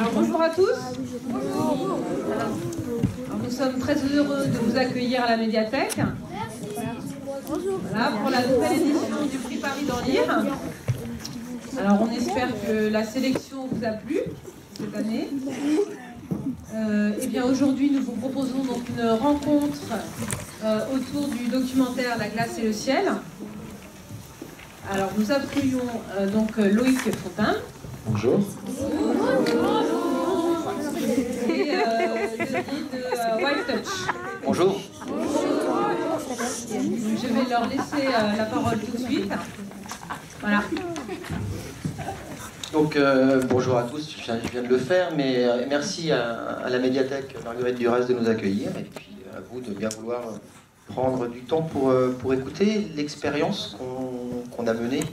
Alors, bonjour à tous. Alors, nous sommes très heureux de vous accueillir à la médiathèque. Voilà, pour la nouvelle édition du prix Paris d'en lire. Alors, on espère que la sélection vous a plu cette année. Eh bien, aujourd'hui, nous vous proposons donc une rencontre autour du documentaire La glace et le ciel. Alors, nous accueillons donc Loïc Fontaine. Bonjour. Et Denis de Wild Touch. Bonjour. Je vais leur laisser la parole tout de suite. Voilà. Donc, bonjour à tous, je viens de le faire, mais merci à la médiathèque Marguerite Duras de nous accueillir, et puis à vous de bien vouloir prendre du temps pour écouter l'expérience qu'on a menée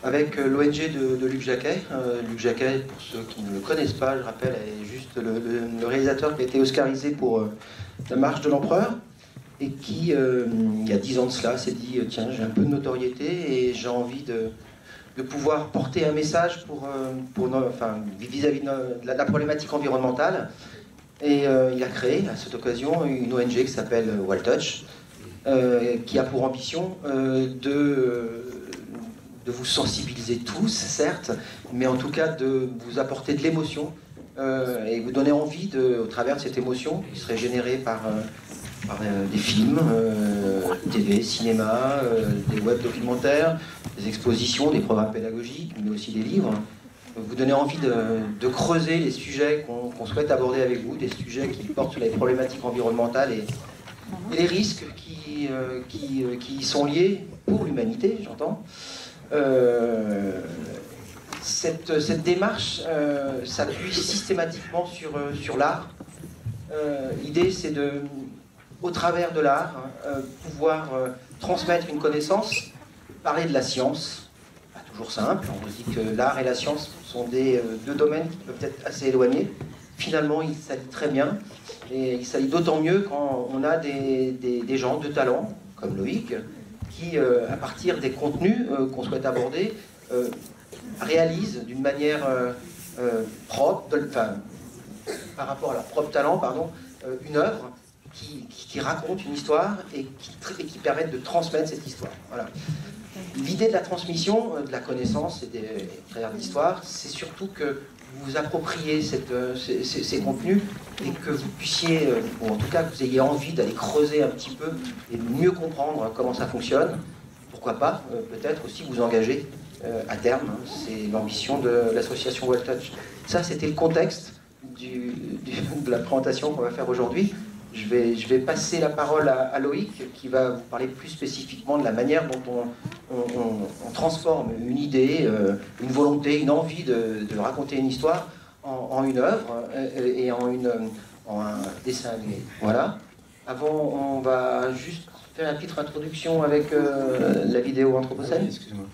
avec l'ONG de Luc Jacquet. Luc Jacquet, pour ceux qui ne le connaissent pas, je rappelle, est juste le réalisateur qui a été oscarisé pour La Marche de l'Empereur, et qui, il y a 10 ans de cela, s'est dit « Tiens, j'ai un peu de notoriété et j'ai envie de pouvoir porter un message vis-à-vis de la problématique environnementale ». Et il a créé, à cette occasion, une ONG qui s'appelle Wild Touch, qui a pour ambition de vous sensibiliser tous, certes, mais en tout cas de vous apporter de l'émotion et vous donner envie, au travers de cette émotion, qui serait générée par des films, TV, cinéma, des web documentaires, des expositions, des programmes pédagogiques, mais aussi des livres, vous donner envie de creuser les sujets qu'on souhaite aborder avec vous, des sujets qui portent sur les problématiques environnementales et les risques qui y sont liés pour l'humanité, j'entends. Cette démarche s'appuie systématiquement sur l'art. L'idée, c'est au travers de l'art, pouvoir transmettre une connaissance, parler de la science. Pas toujours simple, on dit que l'art et la science sont deux domaines qui peuvent être assez éloignés. Finalement, ils s'allient très bien, et ils s'allient d'autant mieux quand on a des gens de talent, comme Loïc, qui, à partir des contenus qu'on souhaite aborder, réalisent d'une manière propre, par rapport à leur propre talent, une œuvre qui raconte une histoire et qui permet de transmettre cette histoire. Voilà. L'idée de la transmission de la connaissance et de l'histoire, c'est surtout que vous vous appropriez ces contenus et que vous puissiez, ou en tout cas que vous ayez envie d'aller creuser un petit peu et de mieux comprendre comment ça fonctionne. Pourquoi pas, peut-être aussi vous engager à terme. C'est l'ambition de l'association Wild Touch. Ça, c'était le contexte de la présentation qu'on va faire aujourd'hui. Je vais passer la parole à Loïc, qui va vous parler plus spécifiquement de la manière dont on transforme une idée, une volonté, une envie de raconter une histoire en une œuvre et en un dessin animé. Voilà. Avant, on va juste faire une petite introduction avec la vidéo Anthropocène. Excusez-moi.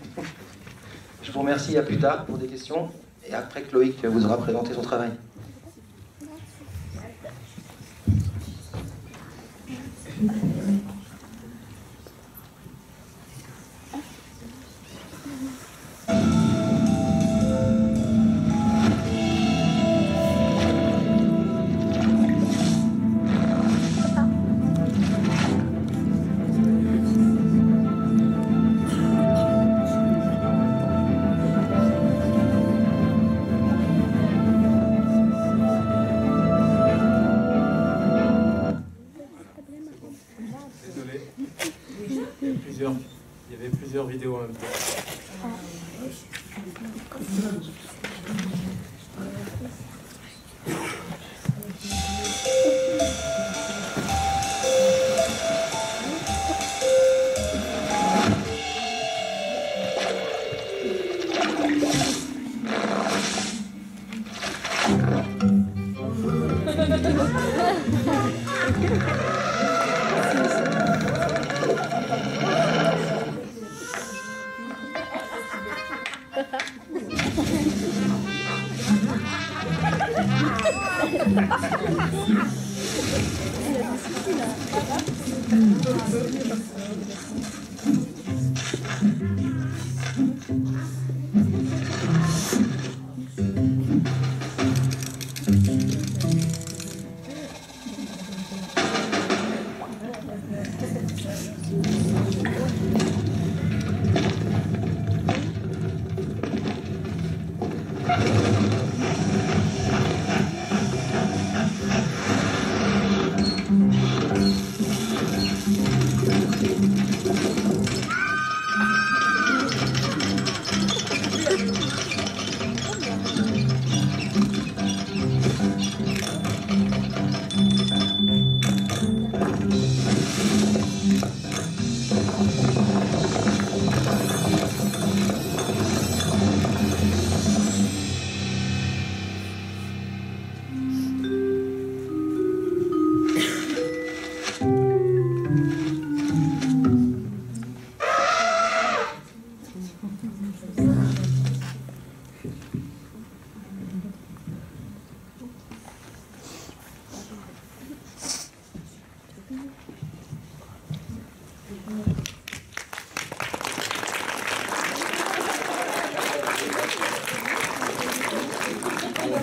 Je vous remercie, à plus tard pour des questions, et après que Loïc vous aura présenté son travail. Il y avait plusieurs vidéos en même temps.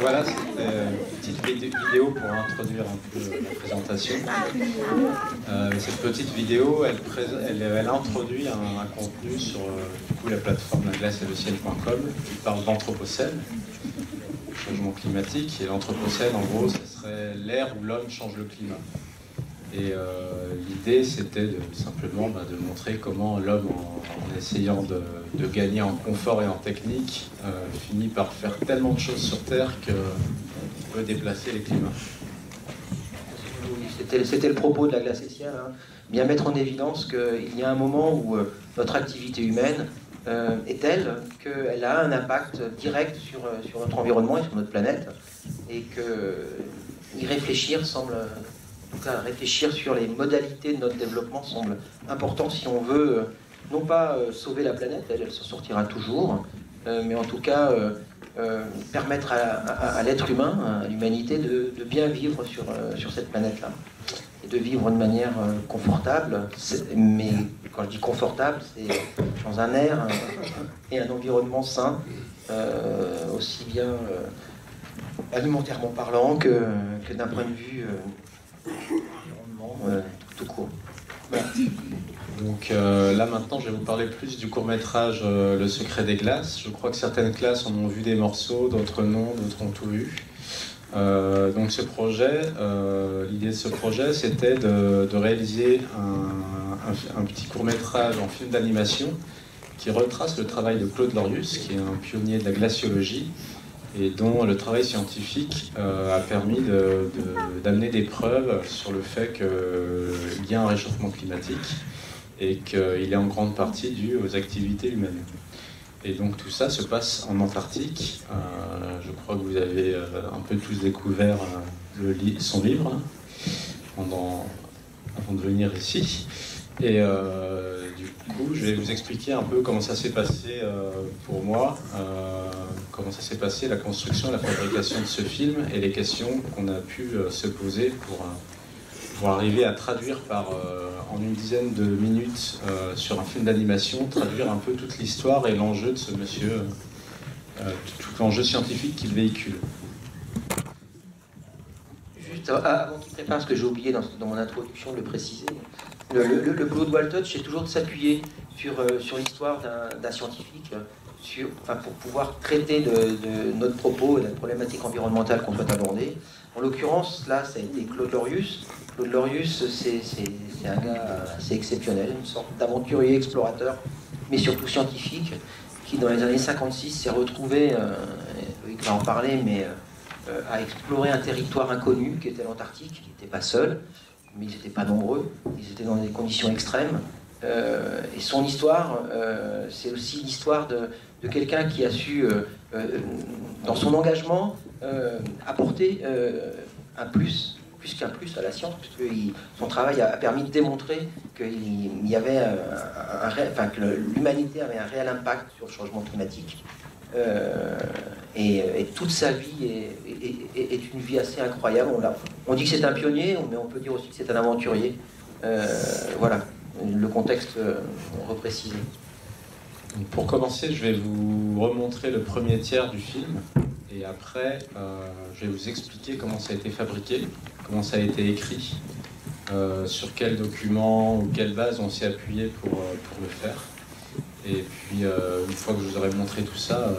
Voilà, c'était une petite vidéo pour introduire un peu la présentation. Cette petite vidéo, elle introduit un contenu sur du coup, la plateforme laglaceetleciel.com qui parle d'anthropocène, changement climatique. Et l'anthropocène, en gros, ce serait l'ère où l'homme change le climat. Et l'idée, c'était simplement de montrer comment l'homme, en essayant de gagner en confort et en technique, finit par faire tellement de choses sur Terre qu'il peut déplacer les climats. C'était le propos de la glace et ciel, hein. Bien mettre en évidence qu'il y a un moment où notre activité humaine est telle qu'elle a un impact direct sur notre environnement et sur notre planète, et qu'y réfléchir semble... En tout cas, réfléchir sur les modalités de notre développement semble important si on veut, non pas sauver la planète, elle s'en sortira toujours, mais en tout cas permettre à l'être humain, à l'humanité, de bien vivre sur cette planète-là. Et de vivre de manière confortable, mais quand je dis confortable, c'est dans un air et un environnement sain, aussi bien alimentairement parlant que d'un point de vue... tout court. Voilà. Donc là maintenant je vais vous parler plus du court-métrage Le secret des glaces. Je crois que certaines classes en ont vu des morceaux, d'autres non, d'autres ont tout vu. Donc ce projet, l'idée de ce projet, c'était de réaliser un petit court-métrage en film d'animation qui retrace le travail de Claude Lorius, qui est un pionnier de la glaciologie, et dont le travail scientifique a permis d'amener des preuves sur le fait qu'il y a un réchauffement climatique et qu'il est en grande partie dû aux activités humaines. Et donc tout ça se passe en Antarctique. Je crois que vous avez un peu tous découvert son livre avant de venir ici. Et du coup, je vais vous expliquer un peu comment ça s'est passé pour moi, comment ça s'est passé la construction, la fabrication de ce film et les questions qu'on a pu se poser pour arriver à traduire en une dizaine de minutes sur un film d'animation, traduire un peu toute l'histoire et l'enjeu de ce monsieur, tout l'enjeu scientifique qu'il véhicule. Juste avant qu'il prépare, ce que j'ai oublié dans mon introduction de le préciser, le boulot de Waltz, c'est toujours de s'appuyer sur l'histoire d'un scientifique pour pouvoir traiter de notre propos et de la problématique environnementale qu'on souhaite aborder. En l'occurrence, là, ça a été Claude Lorius. Claude Lorius, c'est un gars assez exceptionnel, une sorte d'aventurier explorateur, mais surtout scientifique, qui dans les années 56 s'est retrouvé, il va en parler, mais à explorer un territoire inconnu qui était l'Antarctique. Il n'était pas seul, mais ils n'étaient pas nombreux, ils étaient dans des conditions extrêmes. Et son histoire, c'est aussi l'histoire de quelqu'un qui a su, dans son engagement, apporter un plus qu'un plus à la science, puisque son travail a permis de démontrer qu'il y avait que l'humanité avait un réel impact sur le changement climatique. Et toute sa vie est une vie assez incroyable. On dit que c'est un pionnier, mais on peut dire aussi que c'est un aventurier. Voilà, le contexte reprécisé. Pour commencer, je vais vous remontrer le premier tiers du film, et après, je vais vous expliquer comment ça a été fabriqué, comment ça a été écrit, sur quels documents ou quelles bases on s'est appuyé pour le faire. Et puis, une fois que je vous aurai montré tout ça,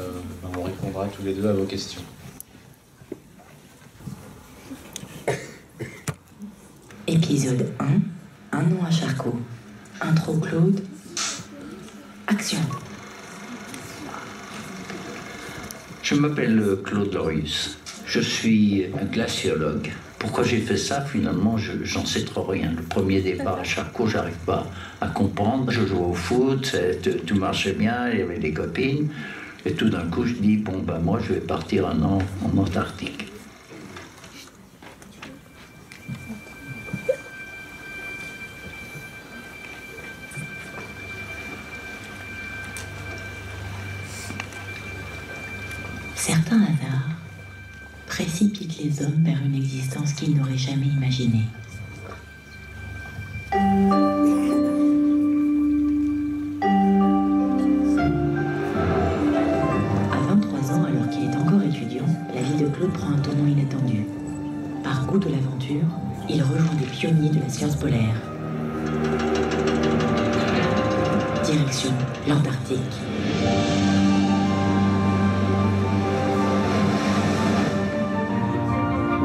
on répondra tous les deux à vos questions. Épisode 1, un nom à Charcot. Intro Claude. Action. Je m'appelle Claude Lorius. Je suis un glaciologue. Pourquoi j'ai fait ça, finalement, j'en sais trop rien. Le premier départ à Charcot, j'arrive pas à comprendre. Je jouais au foot, tout marchait bien, il y avait des copines. Et tout d'un coup, je dis, bon, ben moi, je vais partir un an en Antarctique. Certains hasards précipitent les hommes vers une existence qu'ils n'auraient jamais imaginée. À 23 ans, alors qu'il est encore étudiant, la vie de Claude prend un tournant inattendu. Par goût de l'aventure, il rejoint des pionniers de la science polaire. Direction l'Antarctique.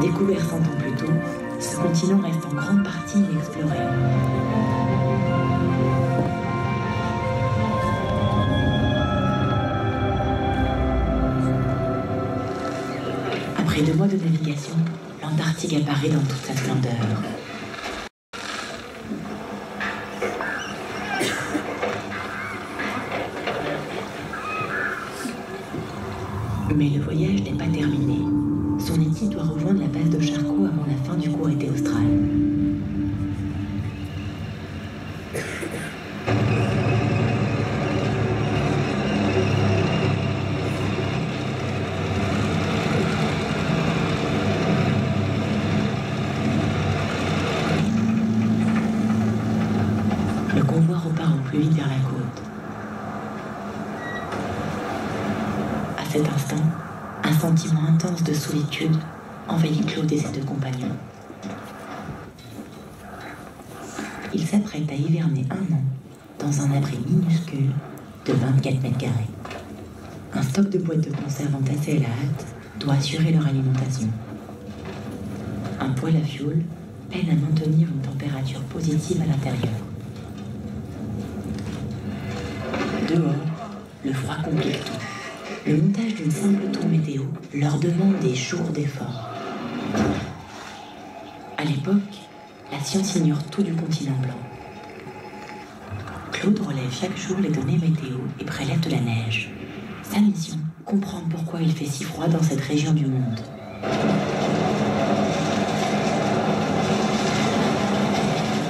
Découvert 100 ans plus tôt, ce continent reste en grande partie inexploré. Après 2 mois de navigation, l'Antarctique apparaît dans toute sa splendeur. Mais le voyage n'est pas terminé. Son équipe doit rejoindre la base de Charcot avant la fin du court été austral. Le convoi repart au plus vite vers la côte. À cet instant, un sentiment intense de solitude envahit Claude et ses 2 compagnons. Ils s'apprêtent à hiverner 1 an dans un abri minuscule de 24 mètres carrés. Un stock de boîtes de conserve entassées à la hâte doit assurer leur alimentation. Un poêle à fioul peine à maintenir une température positive à l'intérieur. Dehors, le froid complique tout. Le montage d'une simple tour météo leur demande des jours d'efforts. À l'époque, la science ignore tout du continent blanc. Claude relève chaque jour les données météo et prélève de la neige. Sa mission, comprendre pourquoi il fait si froid dans cette région du monde.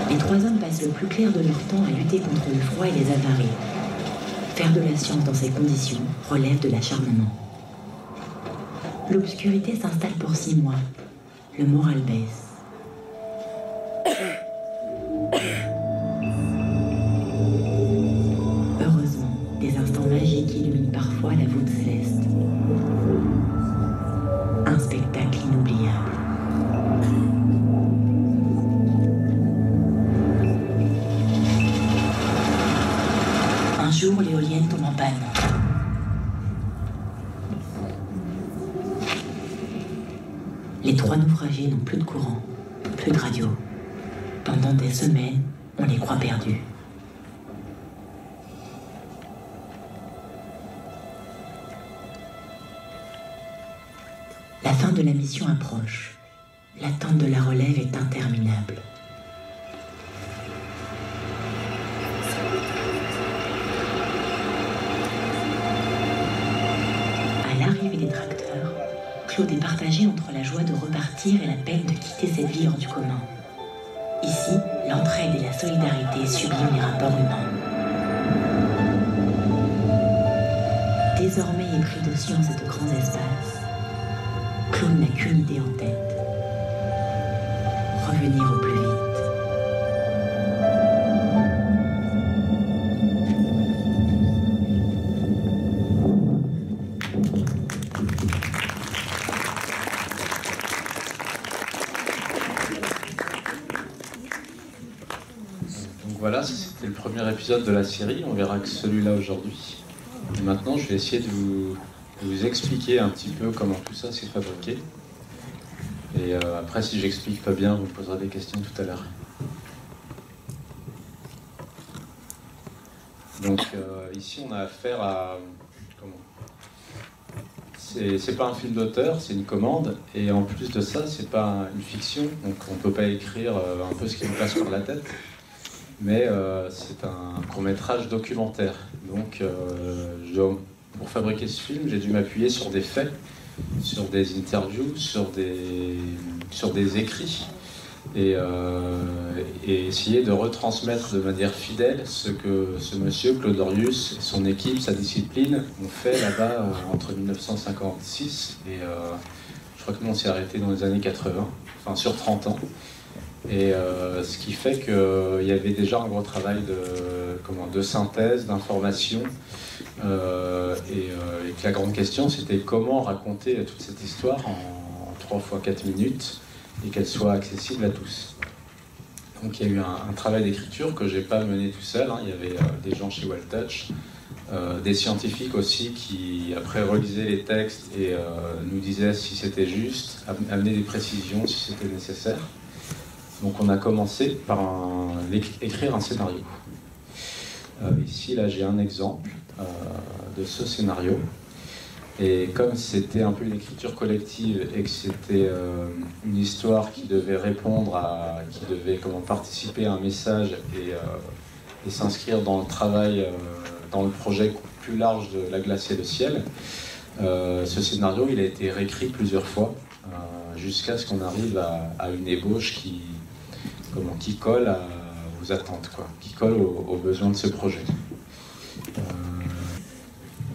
Les 3 hommes passent le plus clair de leur temps à lutter contre le froid et les avaries. Faire de la science dans ces conditions relève de l'acharnement. L'obscurité s'installe pour 6 mois. Le moral baisse. Heureusement, des instants magiques illuminent parfois la voûte céleste. Un spectacle inoubliable. Un jour, l'éolienne tombe en panne. Les 3 naufragés n'ont plus de courant, plus de radio. Pendant des semaines, on les croit perdus. La fin de la mission approche. L'attente de la relève est interminable. À l'arrivée des tracteurs, Claude est partagé entre la joie de repartir et la peine de quitter cette vie hors du commun. Ici, l'entraide et la solidarité subliment les rapports humains. Désormais épris de science et de grands espaces, Claude n'a qu'une idée en tête. Revenir au plus vite. Voilà, c'était le premier épisode de la série, on verra que celui-là aujourd'hui. Maintenant, je vais essayer de vous expliquer un petit peu comment tout ça s'est fabriqué. Et après, si j'explique pas bien, vous me poserez des questions tout à l'heure. Donc ici, on a affaire à... C'est pas un film d'auteur, c'est une commande. Et en plus de ça, c'est pas une fiction, donc on peut pas écrire un peu ce qui me passe par la tête. Mais c'est un court-métrage documentaire. Donc, pour fabriquer ce film, j'ai dû m'appuyer sur des faits, sur des interviews, sur des écrits, et essayer de retransmettre de manière fidèle ce que ce monsieur, Claude Dorius, son équipe, sa discipline, ont fait là-bas entre 1956 et je crois que nous on s'est arrêté dans les années 80, enfin sur 30 ans. Et ce qui fait qu'il y avait déjà un gros travail de synthèse, d'information. Et que la grande question, c'était comment raconter toute cette histoire en 3 fois 4 minutes et qu'elle soit accessible à tous. Donc il y a eu un travail d'écriture que je n'ai pas mené tout seul. Il y avait des gens chez Welltouch, des scientifiques aussi qui après relisaient les textes et nous disaient si c'était juste, amenaient des précisions si c'était nécessaire. Donc on a commencé par écrire un scénario. Ici, là, j'ai un exemple de ce scénario. Et comme c'était un peu une écriture collective et que c'était une histoire qui devait qui devait participer à un message et s'inscrire dans le travail, dans le projet plus large de La glace et le ciel, ce scénario, il a été réécrit plusieurs fois jusqu'à ce qu'on arrive à une ébauche qui colle aux attentes, qui colle aux besoins de ce projet.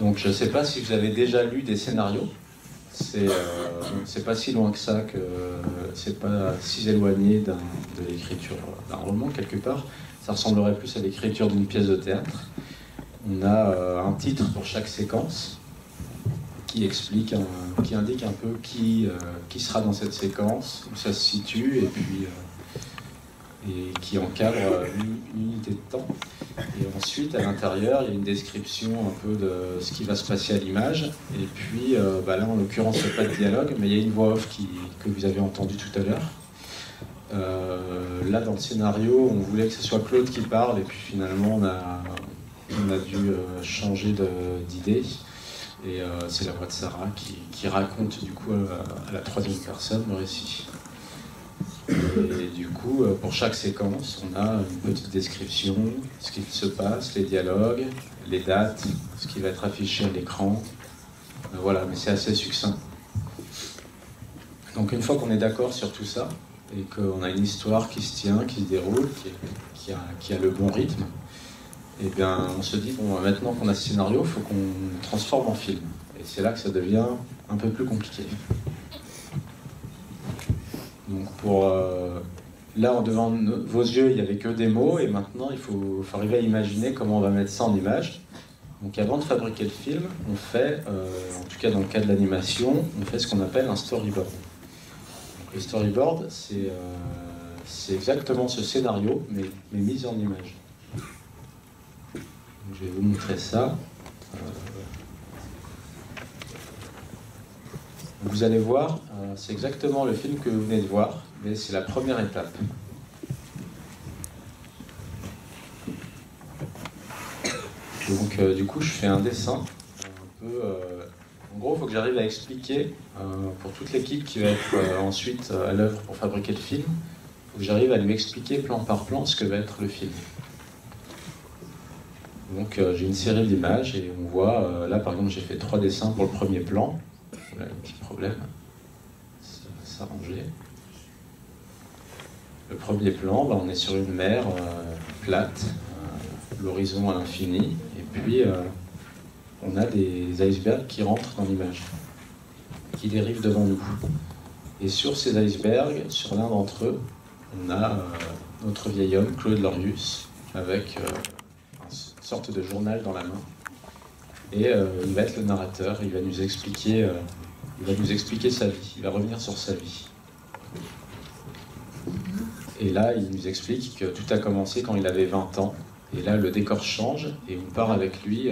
Donc je ne sais pas si vous avez déjà lu des scénarios. C'est pas si loin que ça, que c'est pas si éloigné de l'écriture d'un roman quelque part. Ça ressemblerait plus à l'écriture d'une pièce de théâtre. On a un titre pour chaque séquence qui indique un peu qui sera dans cette séquence, où ça se situe, et puis et qui encadre une unité de temps. Et ensuite, à l'intérieur, il y a une description un peu de ce qui va se passer à l'image. Et puis, là, en l'occurrence, il n'y a pas de dialogue, mais il y a une voix off que vous avez entendue tout à l'heure. Là, dans le scénario, on voulait que ce soit Claude qui parle, et puis finalement, on a dû changer d'idée. Et c'est la voix de Sarah qui raconte, du coup, à la 3e personne le récit. Et du coup, pour chaque séquence, on a une petite description, ce qui se passe, les dialogues, les dates, ce qui va être affiché à l'écran. Voilà, mais c'est assez succinct. Donc une fois qu'on est d'accord sur tout ça, et qu'on a une histoire qui se tient, qui se déroule, qui a le bon rythme, et bien on se dit, bon, maintenant qu'on a ce scénario, il faut qu'on le transforme en film. Et c'est là que ça devient un peu plus compliqué. Donc là, devant vos yeux, il n'y avait que des mots, et maintenant, il faut arriver à imaginer comment on va mettre ça en image. Donc avant de fabriquer le film, on fait, en tout cas dans le cas de l'animation, on fait ce qu'on appelle un storyboard. Donc, le storyboard, c'est exactement ce scénario, mais mis en image. Donc, je vais vous montrer ça. Vous allez voir, c'est exactement le film que vous venez de voir, mais c'est la première étape. Donc du coup, je fais un dessin. En gros, il faut que j'arrive à expliquer, pour toute l'équipe qui va être ensuite à l'œuvre pour fabriquer le film, il faut que j'arrive à lui expliquer plan par plan ce que va être le film. Donc j'ai une série d'images et on voit, là par exemple, j'ai fait 3 dessins pour le premier plan. Voilà, un petit problème, ça va s'arranger. Le premier plan, on est sur une mer plate, l'horizon à l'infini, et puis on a des icebergs qui rentrent dans l'image, qui dérivent devant nous. Et sur ces icebergs, sur l'un d'entre eux, on a notre vieil homme, Claude Lorius, avec une sorte de journal dans la main. Et il va être le narrateur, il va nous expliquer sa vie, il va revenir sur sa vie. Et là, il nous explique que tout a commencé quand il avait 20 ans. Et là, le décor change et on part avec lui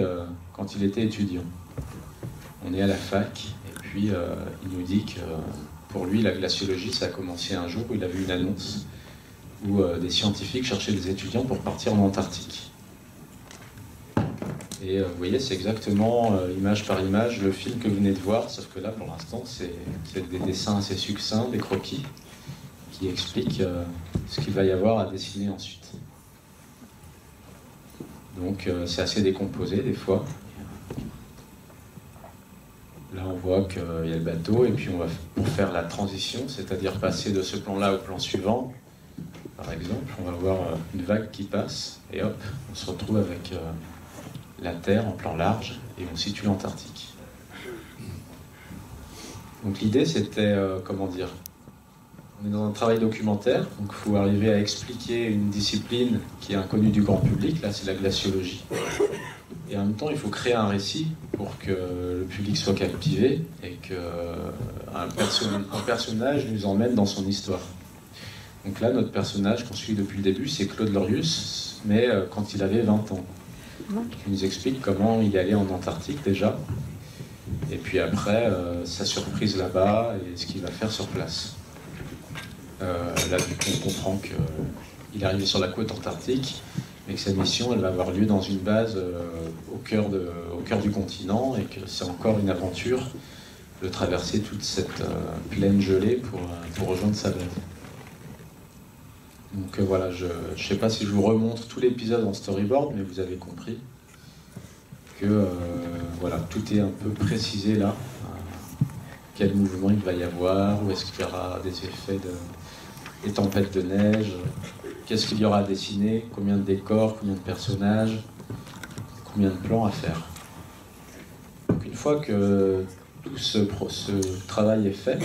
quand il était étudiant. On est à la fac et puis il nous dit que pour lui, la glaciologie, ça a commencé un jour où il a vu une annonce où des scientifiques cherchaient des étudiants pour partir en Antarctique. Et vous voyez, c'est exactement image par image le film que vous venez de voir, sauf que là, pour l'instant, c'est des dessins assez succincts, des croquis, qui expliquent ce qu'il va y avoir à dessiner ensuite. Donc c'est assez décomposé des fois. Là, on voit qu'il y a le bateau, et puis on va, pour faire la transition, c'est-à-dire passer de ce plan-là au plan suivant, par exemple, on va voir une vague qui passe, et hop, on se retrouve avec la Terre en plan large, et on situe l'Antarctique. Donc l'idée, c'était, On est dans un travail documentaire, donc il faut arriver à expliquer une discipline qui est inconnue du grand public, là c'est la glaciologie. Et en même temps, il faut créer un récit pour que le public soit captivé et qu'un personnage nous emmène dans son histoire. Donc là, notre personnage qu'on suit depuis le début, c'est Claude Lorius, mais quand il avait 20 ans. Il nous explique comment il est allé en Antarctique déjà, et puis après, sa surprise là-bas et ce qu'il va faire sur place. Là, du coup, on comprend qu'il est arrivé sur la côte antarctique, mais que sa mission, elle va avoir lieu dans une base au cœur du continent, et que c'est encore une aventure de traverser toute cette plaine gelée pour rejoindre sa base. Donc voilà, je ne sais pas si je vous remontre tout l'épisode en storyboard, mais vous avez compris que voilà, tout est un peu précisé là. Quel mouvement il va y avoir, où est-ce qu'il y aura des effets des tempêtes de neige, qu'est-ce qu'il y aura à dessiner, combien de décors, combien de personnages, combien de plans à faire. Donc une fois que tout ce travail est fait,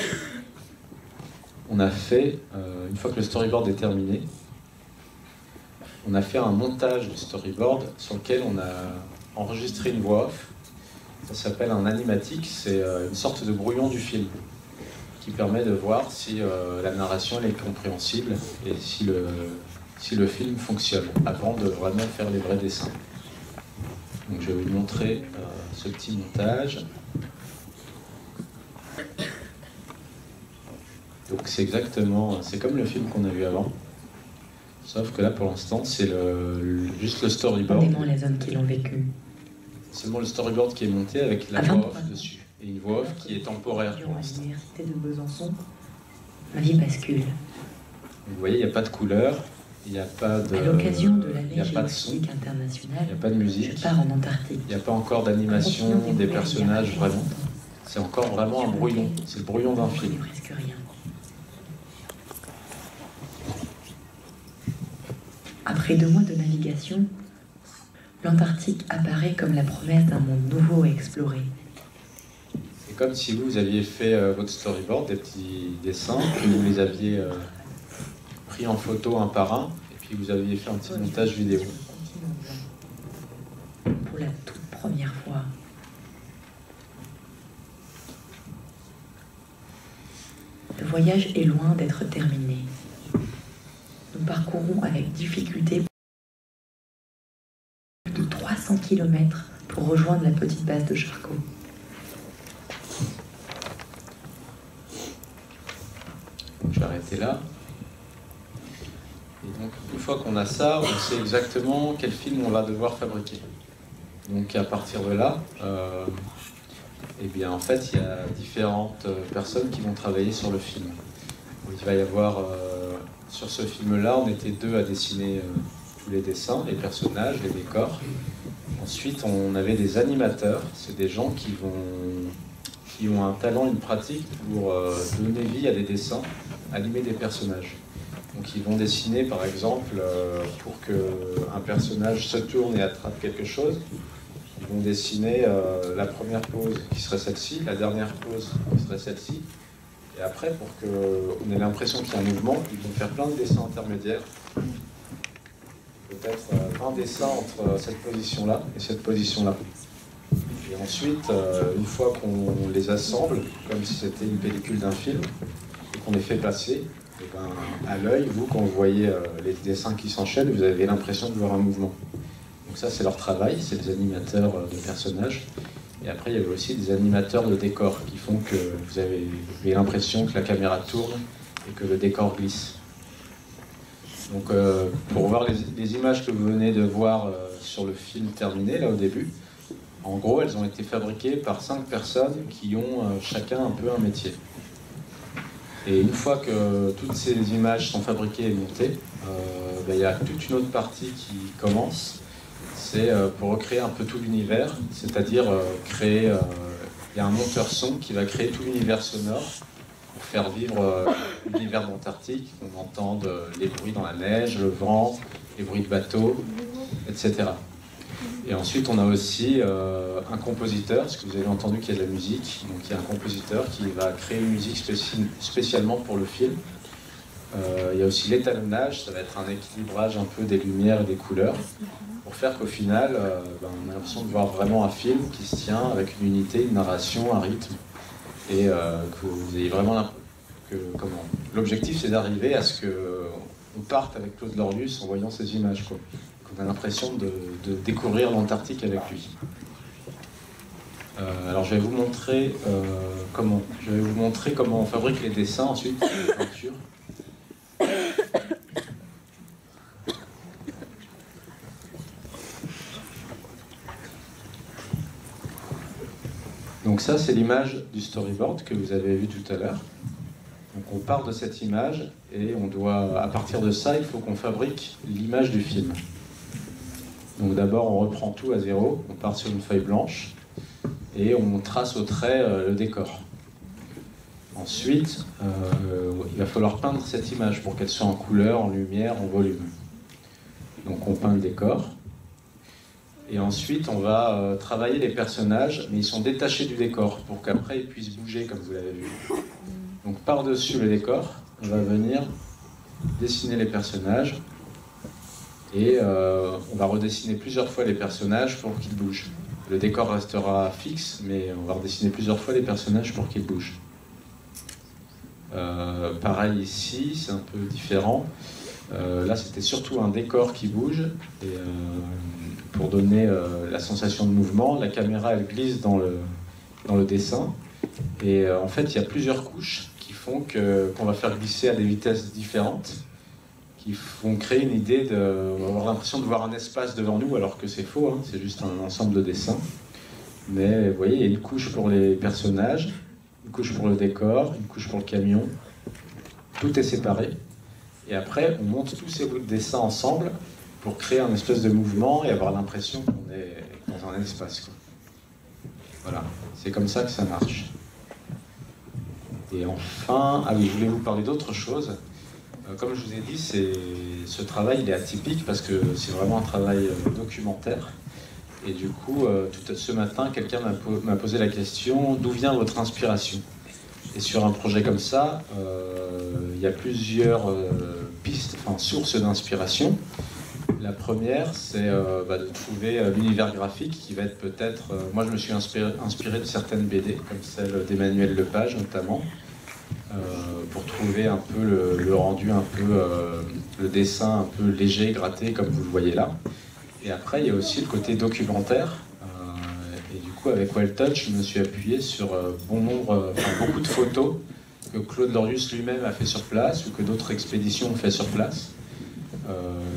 on a fait, une fois que le storyboard est terminé, on a fait un montage de storyboard sur lequel on a enregistré une voix off. Ça s'appelle un animatic, c'est une sorte de brouillon du film qui permet de voir si la narration elle est compréhensible et si le film fonctionne avant de vraiment faire les vrais dessins. Donc je vais vous montrer ce petit montage. Donc c'est comme le film qu'on a vu avant, sauf que là pour l'instant c'est juste le storyboard. Profondément les hommes qui l'ont vécu. Seulement le storyboard qui est monté avec la voix off dessus. Et une voix off qui est temporaire pour l'instant. À l'université de Besançon, ma vie bascule. Vous voyez, il n'y a pas de couleur, il n'y a pas de... À l'occasion de la il n'y a Veille pas de son, géographique internationale, il n'y a pas de musique, je pars en Antarctique. il n'y a pas encore d'animation des personnages vraiment. C'est encore vraiment un brouillon, c'est le brouillon d'un film. Presque rien. Après 2 mois de navigation, l'Antarctique apparaît comme la promesse d'un monde nouveau à explorer. C'est comme si vous aviez fait votre storyboard, des petits dessins, puis vous les aviez pris en photo un par un, et puis vous aviez fait un petit montage vidéo. Pour la toute première fois. Le voyage est loin d'être terminé. Nous parcourons avec difficulté plus de 300 km pour rejoindre la petite base de Charcot. Je vais arrêter là. Et donc, une fois qu'on a ça, on sait exactement quel film on va devoir fabriquer. Donc, à partir de là, eh bien, en fait, il y a différentes personnes qui vont travailler sur le film. Il va y avoir, sur ce film-là, on était 2 à dessiner tous les dessins, les personnages, les décors. Ensuite, on avait des animateurs, c'est des gens qui ont un talent, une pratique pour donner vie à des dessins, animer des personnages. Donc ils vont dessiner par exemple pour qu'un personnage se tourne et attrape quelque chose. Ils vont dessiner la première pose qui serait celle-ci, la dernière pose qui serait celle-ci. Et après, pour qu'on ait l'impression qu'il y a un mouvement, ils vont faire plein de dessins intermédiaires. Peut-être 20 dessins entre cette position-là et cette position-là. Et ensuite, une fois qu'on les assemble, comme si c'était une pellicule d'un film, et qu'on les fait passer, et ben, à l'œil, vous, quand vous voyez les dessins qui s'enchaînent, vous avez l'impression de voir un mouvement. Donc ça, c'est leur travail, c'est des animateurs de personnages. Et après, il y avait aussi des animateurs de décors qui font que vous avez l'impression que la caméra tourne et que le décor glisse. Donc, pour voir les images que vous venez de voir sur le film terminé, là au début, en gros, elles ont été fabriquées par 5 personnes qui ont chacun un peu un métier. Et une fois que toutes ces images sont fabriquées et montées, il y a toute une autre partie qui commence. C'est pour recréer un peu tout l'univers, c'est-à-dire créer... il y a un monteur son qui va créer tout l'univers sonore pour faire vivre l'univers d'Antarctique. On entend les bruits dans la neige, le vent, les bruits de bateaux, etc. Et ensuite, on a aussi un compositeur, parce que vous avez entendu qu'il y a de la musique. Donc il y a un compositeur qui va créer une musique spécialement pour le film. Il y a aussi l'étalonnage, ça va être un équilibrage un peu des lumières et des couleurs, pour faire qu'au final, on a l'impression de voir vraiment un film qui se tient avec une unité, une narration, un rythme, et que vous ayez vraiment l'impression que l'objectif c'est d'arriver à ce qu'on parte avec Claude Lorius en voyant ces images, quoi. Qu'on a l'impression de découvrir l'Antarctique avec lui. Alors je vais vous montrer comment. Je vais vous montrer comment on fabrique les dessins ensuite, les peintures. Donc ça, c'est l'image du storyboard que vous avez vu tout à l'heure. Donc on part de cette image et on doit, à partir de ça, il faut qu'on fabrique l'image du film. Donc d'abord, on reprend tout à zéro, on part sur une feuille blanche et on trace au trait le décor. Ensuite, il va falloir peindre cette image pour qu'elle soit en couleur, en lumière, en volume. Donc on peint le décor. Et ensuite, on va travailler les personnages, mais ils sont détachés du décor pour qu'après ils puissent bouger, comme vous l'avez vu. Donc par-dessus le décor, on va venir dessiner les personnages et on va redessiner plusieurs fois les personnages pour qu'ils bougent. Le décor restera fixe, mais on va redessiner plusieurs fois les personnages pour qu'ils bougent. Pareil ici, c'est un peu différent. Là, c'était surtout un décor qui bouge. Et, pour donner la sensation de mouvement, la caméra elle glisse dans le dessin. Et en fait, il y a plusieurs couches qui font qu'on va faire glisser à des vitesses différentes, qui vont créer une idée on va avoir l'impression de voir un espace devant nous, alors que c'est faux, hein, c'est juste un ensemble de dessins. Mais vous voyez, il y a une couche pour les personnages, une couche pour le décor, une couche pour le camion. Tout est séparé. Et après, on monte tous ces bouts de dessin ensemble pour créer un espèce de mouvement et avoir l'impression qu'on est dans un espace, quoi. Voilà, c'est comme ça que ça marche. Et enfin, ah oui, je voulais vous parler d'autre chose. Comme je vous ai dit, ce travail il est atypique parce que c'est vraiment un travail documentaire. Et du coup, ce matin, quelqu'un m'a posé la question, d'où vient votre inspiration? Et sur un projet comme ça, il y a plusieurs pistes, enfin sources d'inspiration. La première, c'est de trouver l'univers graphique qui va être peut-être... moi, je me suis inspiré de certaines BD, comme celle d'Emmanuel Lepage, notamment, pour trouver un peu le rendu, un peu le dessin un peu léger, gratté, comme vous le voyez là. Et après, il y a aussi le côté documentaire. Et du coup, avec Wild Touch, je me suis appuyé sur beaucoup de photos que Claude Lorius lui-même a fait sur place, ou que d'autres expéditions ont fait sur place.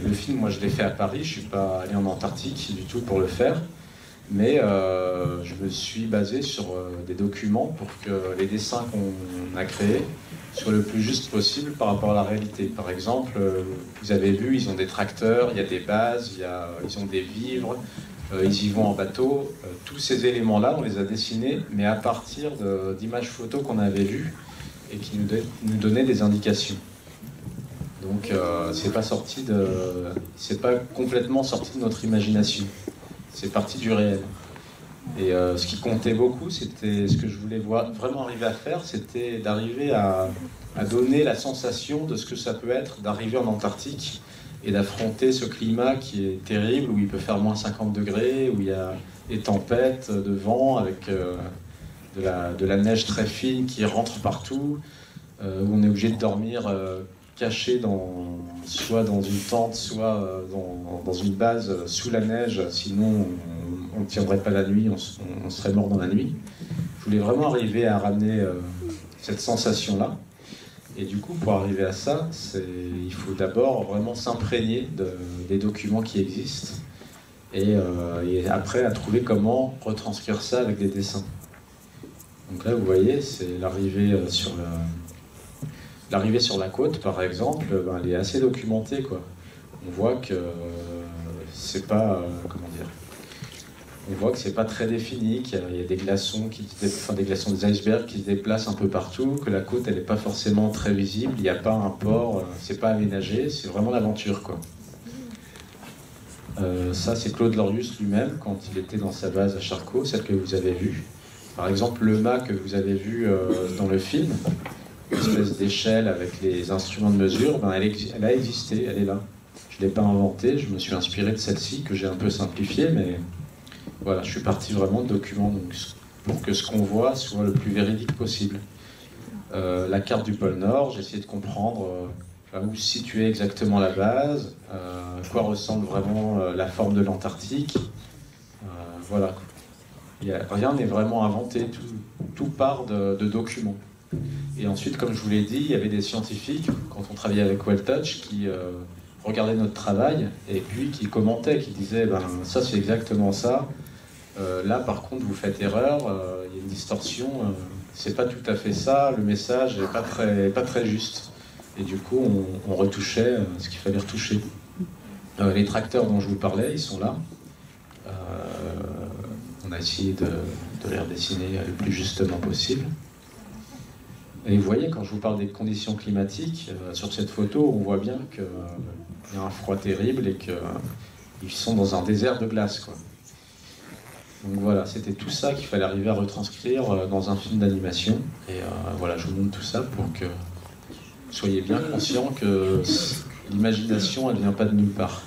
Le film, moi je l'ai fait à Paris, je ne suis pas allé en Antarctique du tout pour le faire, mais je me suis basé sur des documents pour que les dessins qu'on a créés soient le plus juste possible par rapport à la réalité. Par exemple, vous avez vu, ils ont des tracteurs, il y a des bases, ils ont des vivres, ils y vont en bateau. Tous ces éléments-là, on les a dessinés, mais à partir d'images photos qu'on avait vues et qui nous donnaient des indications. Donc c'est pas complètement sorti de notre imagination, c'est parti du réel. Et ce qui comptait beaucoup, c'était ce que je voulais vraiment arriver à faire, c'était d'arriver à donner la sensation de ce que ça peut être d'arriver en Antarctique et d'affronter ce climat qui est terrible, où il peut faire moins 50 degrés, où il y a des tempêtes de vent avec de la neige très fine qui rentre partout, où on est obligé de dormir caché soit dans une tente, soit dans une base sous la neige, sinon on ne tiendrait pas la nuit, on serait mort dans la nuit. Je voulais vraiment arriver à ramener cette sensation-là. Et du coup, pour arriver à ça, il faut d'abord vraiment s'imprégner des documents qui existent et après à trouver comment retranscrire ça avec des dessins. Donc là, vous voyez, c'est l'arrivée sur la côte, par exemple, elle est assez documentée, quoi. On voit que c'est pas, on voit que c'est pas très défini, qu'il y a des glaçons, des icebergs qui se déplacent un peu partout, que la côte elle n'est pas forcément très visible, il n'y a pas un port, c'est pas aménagé, c'est vraiment l'aventure, quoi. Ça, c'est Claude Lorius lui-même quand il était dans sa base à Charcot, celle que vous avez vue. Par exemple, le mât que vous avez vu dans le film. espèce d'échelle avec les instruments de mesure, ben, elle a existé, elle est là. Je ne l'ai pas inventée, je me suis inspiré de celle-ci que j'ai un peu simplifiée, mais voilà, je suis parti vraiment de documents donc, pour que ce qu'on voit soit le plus véridique possible. La carte du pôle Nord, j'ai essayé de comprendre où se situait exactement la base, à quoi ressemble vraiment la forme de l'Antarctique. Voilà. Rien n'est vraiment inventé, tout part de documents. Et ensuite, comme je vous l'ai dit, il y avait des scientifiques, quand on travaillait avec Well-Touch, qui regardaient notre travail et puis qui commentaient, qui disaient ben, ça c'est exactement ça. Là par contre vous faites erreur, il y a une distorsion, c'est pas tout à fait ça, le message est pas très juste. Et du coup on retouchait ce qu'il fallait retoucher. Les tracteurs dont je vous parlais, ils sont là. On a essayé de les redessiner le plus justement possible. Et vous voyez, quand je vous parle des conditions climatiques, sur cette photo, on voit bien qu'il y a un froid terrible et qu'ils sont dans un désert de glace, quoi. Donc voilà, c'était tout ça qu'il fallait arriver à retranscrire dans un film d'animation. Et voilà, je vous montre tout ça pour que vous soyez bien conscients que l'imagination, elle ne vient pas de nulle part.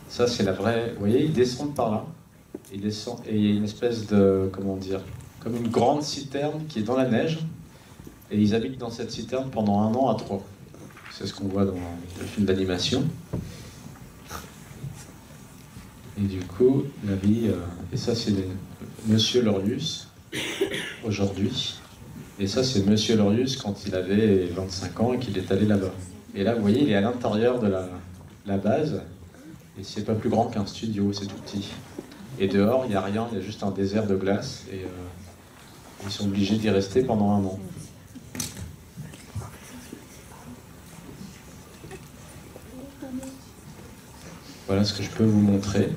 Ça, c'est la vraie... Vous voyez, ils descendent par là. Ils descendent, et il y a une espèce de... Comment dire? Comme une grande citerne qui est dans la neige. Et ils habitent dans cette citerne pendant 1 an à 3. C'est ce qu'on voit dans le film d'animation. Et du coup, la vie... et ça, c'est Monsieur Lorius, aujourd'hui. Et ça, c'est Monsieur Lorius quand il avait 25 ans et qu'il est allé là-bas. Et là, vous voyez, il est à l'intérieur de la base. Et c'est pas plus grand qu'un studio, c'est tout petit. Et dehors, il n'y a rien, il y a juste un désert de glace. Et ils sont obligés d'y rester pendant 1 an. Voilà ce que je peux vous montrer.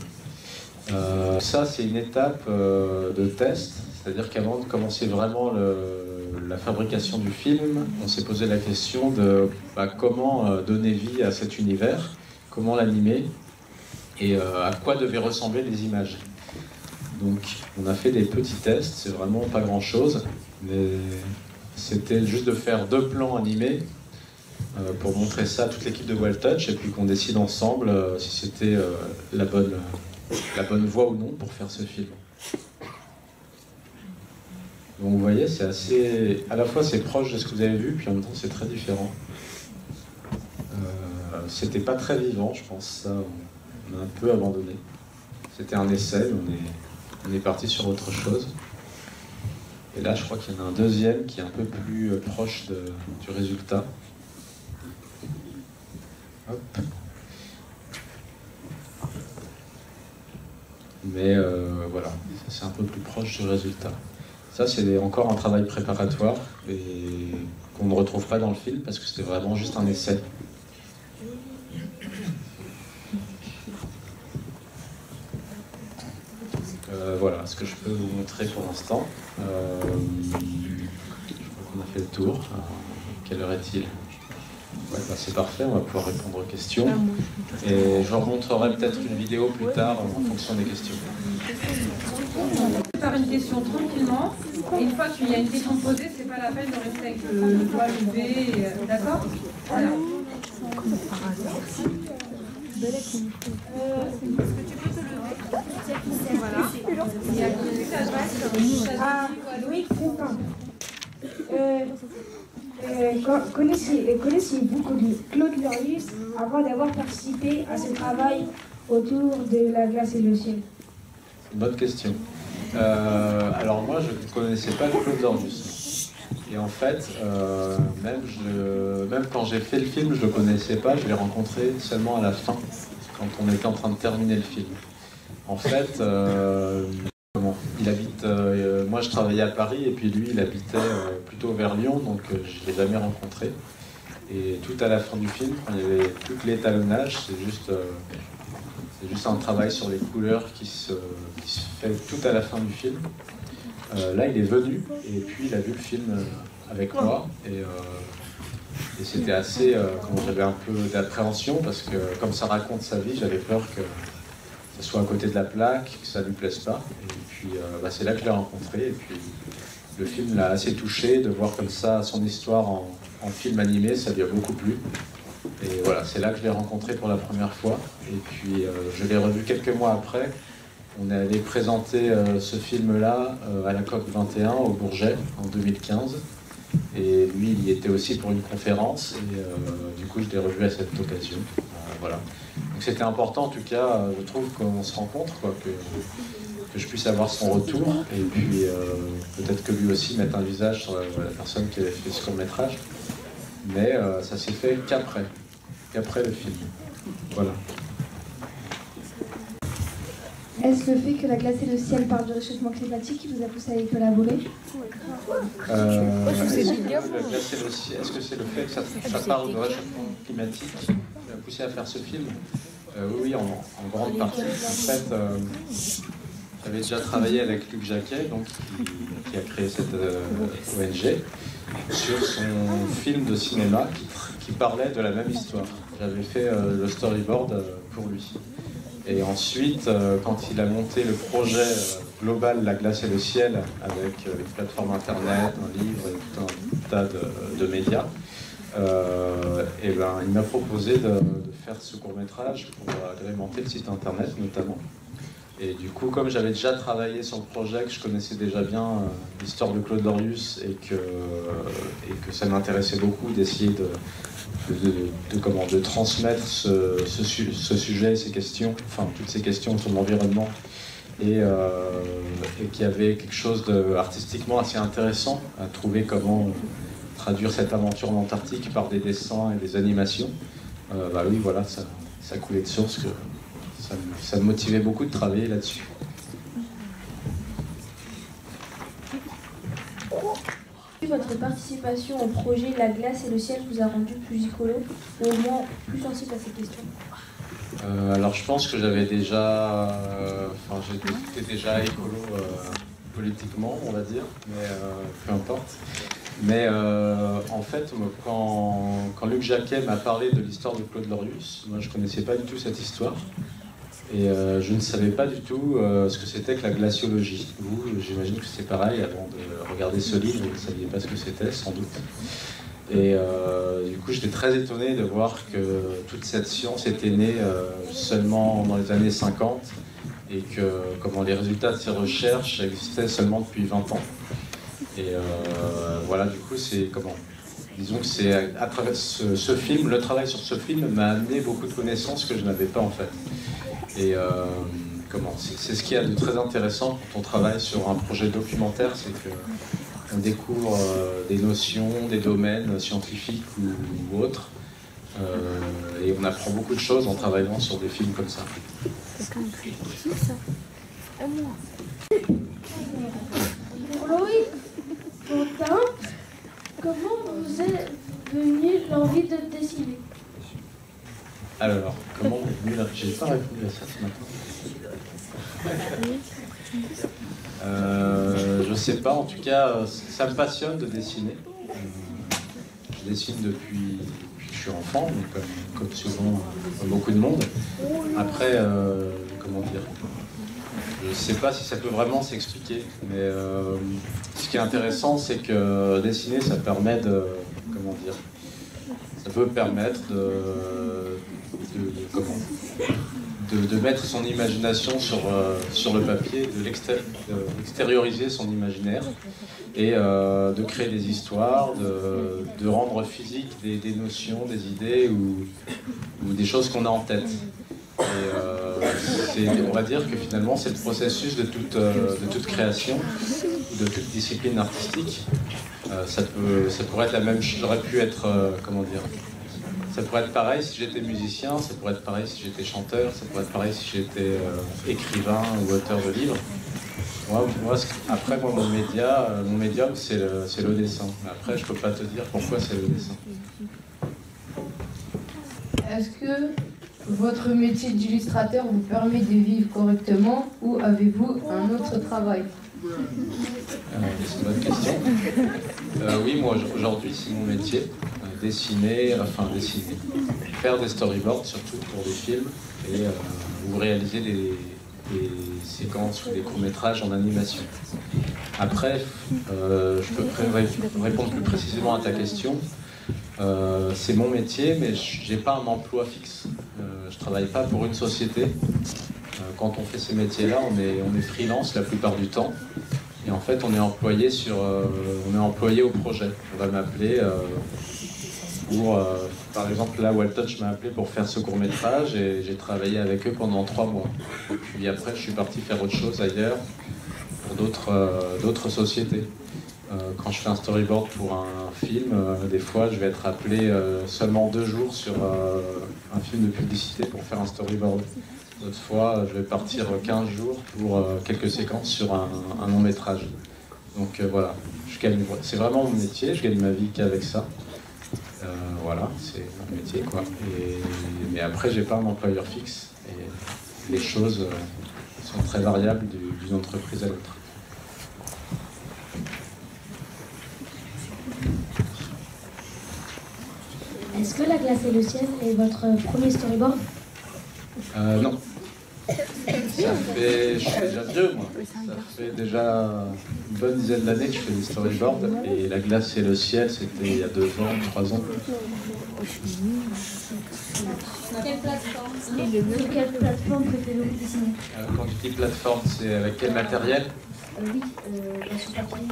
Ça, c'est une étape de test. C'est-à-dire qu'avant de commencer vraiment la fabrication du film, on s'est posé la question de comment donner vie à cet univers, comment l'animer, et à quoi devaient ressembler les images. Donc on a fait des petits tests, c'est vraiment pas grand chose, mais c'était juste de faire 2 plans animés pour montrer ça à toute l'équipe de Well-Touch et puis qu'on décide ensemble si c'était la bonne voie ou non pour faire ce film. Donc vous voyez, c'est assez... À la fois c'est proche de ce que vous avez vu, puis en même temps c'est très différent. C'était pas très vivant, je pense, ça... On a un peu abandonné. C'était un essai, on est parti sur autre chose. Et là, je crois qu'il y en a un deuxième qui est un peu plus proche du résultat. Hop. Mais voilà, c'est un peu plus proche du résultat. Ça, c'est encore un travail préparatoire et qu'on ne retrouve pas dans le film parce que c'était vraiment juste un essai. Voilà ce que je peux vous montrer pour l'instant. Je crois qu'on a fait le tour. Quelle heure est-il? Ouais, c'est parfait, on va pouvoir répondre aux questions. Et je vous remontrerai peut-être une vidéo plus tard en fonction des questions. Faire une question tranquillement. Et une fois qu'il y a une question posée, c'est pas la peine de rester avec le doigt levé. D'accord? Voilà. Connaissez-vous Claude Lorius avant d'avoir participé à ce travail autour de la glace et le ciel? Bonne question. Alors moi, je ne connaissais pas Claude Lorius. Et en fait, même quand j'ai fait le film, je ne le connaissais pas. Je l'ai rencontré seulement à la fin, quand on était en train de terminer le film. En fait, il habite... moi, je travaillais à Paris, et puis lui, il habitait plutôt vers Lyon, donc je ne l'ai jamais rencontré. Et tout à la fin du film, quand il n'y avait plus que l'étalonnage, c'est juste un travail sur les couleurs qui se fait tout à la fin du film. Là, il est venu, et puis il a vu le film avec moi, et c'était assez... j'avais un peu d'appréhension, parce que comme ça raconte sa vie, j'avais peur que ça soit à côté de la plaque, que ça ne lui plaise pas. Et puis c'est là que je l'ai rencontré. Et puis le film l'a assez touché, de voir comme ça son histoire en film animé, ça lui a beaucoup plu. Et voilà, c'est là que je l'ai rencontré pour la première fois. Et puis je l'ai revu quelques mois après. On est allé présenter ce film-là à la COP 21 au Bourget en 2015. Et lui, il y était aussi pour une conférence. Et du coup, je l'ai revu à cette occasion. Voilà. Donc c'était important, en tout cas, je trouve qu'on se rencontre, quoi, que je puisse avoir son retour. Et puis peut-être que lui aussi mette un visage sur la personne qui avait fait ce court-métrage. Mais ça s'est fait qu'après le film. Voilà. Est-ce le fait que la glace et le ciel parlent du réchauffement climatique qui vous a poussé à y collaborer? Est-ce que c'est le fait que ça parle du réchauffement climatique qui m'a poussé à faire ce film? Oui, en grande partie. En fait, j'avais déjà travaillé avec Luc Jacquet, donc, qui a créé cette ONG, sur son film de cinéma qui parlait de la même histoire. J'avais fait le storyboard pour lui. Et ensuite, quand il a monté le projet global La glace et le ciel, avec une plateforme internet, un livre et tout un tas de médias, il m'a proposé de faire ce court-métrage pour agrémenter le site internet notamment. Et du coup, comme j'avais déjà travaillé sur le projet, que je connaissais déjà bien l'histoire de Claude Lorius et que ça m'intéressait beaucoup d'essayer de transmettre ce sujet, ces questions, enfin toutes ces questions sur l'environnement, et qu'il y avait quelque chose artistiquement assez intéressant à trouver comment traduire cette aventure en Antarctique par des dessins et des animations. Oui, voilà, ça coulait de source, que ça me motivait beaucoup de travailler là-dessus. Votre participation au projet La glace et le ciel vous a rendu plus écolo ou au moins plus sensible à ces questions? Alors je pense que j'avais déjà, j'étais déjà écolo politiquement, on va dire, mais peu importe. Mais en fait, quand Luc Jacquet m'a parlé de l'histoire de Claude Lorius, moi je ne connaissais pas du tout cette histoire. Et je ne savais pas du tout ce que c'était que la glaciologie. Vous, j'imagine que c'est pareil, avant de regarder ce livre, vous ne saviez pas ce que c'était, sans doute. Et du coup, j'étais très étonné de voir que toute cette science était née seulement dans les années 50 et que les résultats de ces recherches existaient seulement depuis 20 ans. Et voilà, du coup, disons que c'est à travers ce film, le travail sur ce film m'a amené beaucoup de connaissances que je n'avais pas en fait. Et c'est ce qu'il y a de très intéressant quand on travaille sur un projet documentaire, c'est qu'on découvre des notions, des domaines scientifiques ou autres, et on apprend beaucoup de choses en travaillant sur des films comme ça. Loïc, Quentin, comment vous est venue l'envie de dessiner? Alors, comment vous est venue la... J'ai pas répondu à ça ce matin. Je sais pas, en tout cas, ça me passionne de dessiner. Je dessine depuis que je suis enfant, donc comme souvent beaucoup de monde. Après, comment dire, je sais pas si ça peut vraiment s'expliquer, mais ce qui est intéressant, c'est que dessiner, ça permet de, comment dire, ça peut permettre de mettre son imagination sur le papier, d'extérioriser son imaginaire et de créer des histoires, de rendre physique des notions, des idées ou des choses qu'on a en tête. Et on va dire que finalement c'est le processus de toute création, de toute discipline artistique. Ça pourrait être la même chose, j'aurais pu être, comment dire, ça pourrait être pareil si j'étais musicien, ça pourrait être pareil si j'étais chanteur, ça pourrait être pareil si j'étais écrivain ou auteur de livres. Après, mon médium, c'est le dessin. Mais après, je peux pas te dire pourquoi c'est le dessin. Est-ce que votre métier d'illustrateur vous permet de vivre correctement ou avez-vous un autre travail? C'est une bonne question. Oui, moi aujourd'hui c'est mon métier, dessiner, faire des storyboards surtout pour des films et ou réaliser des séquences ou des courts-métrages en animation. Après, je peux répondre plus précisément à ta question. C'est mon métier, mais j'ai pas un emploi fixe. Je travaille pas pour une société. Quand on fait ces métiers-là, on est freelance la plupart du temps. Et en fait, on est employé au projet. On va m'appeler pour, par exemple, là, Wild Touch m'a appelé pour faire ce court-métrage et j'ai travaillé avec eux pendant 3 mois. Et puis après, je suis parti faire autre chose ailleurs pour d'autres sociétés. Quand je fais un storyboard pour un film, des fois, je vais être appelé seulement 2 jours sur un film de publicité pour faire un storyboard. D'autres fois, je vais partir 15 jours pour quelques séquences sur un long métrage. Donc voilà, c'est vraiment mon métier, je gagne ma vie qu'avec ça. Voilà, c'est mon métier quoi. Mais après, j'ai pas un employeur fixe et les choses sont très variables d'une entreprise à l'autre. Est-ce que La glace et le ciel est votre premier storyboard? Non. Je suis déjà vieux, moi. Ça fait déjà une bonne dizaine d'années que je fais des storyboards. Et La glace et le ciel, c'était il y a 2 ans, 3 ans. Quelle plateforme? Sur quelle plateforme préférez-vous dessiner? Quand tu dis plateforme, c'est avec quel matériel? Oui, sur papier,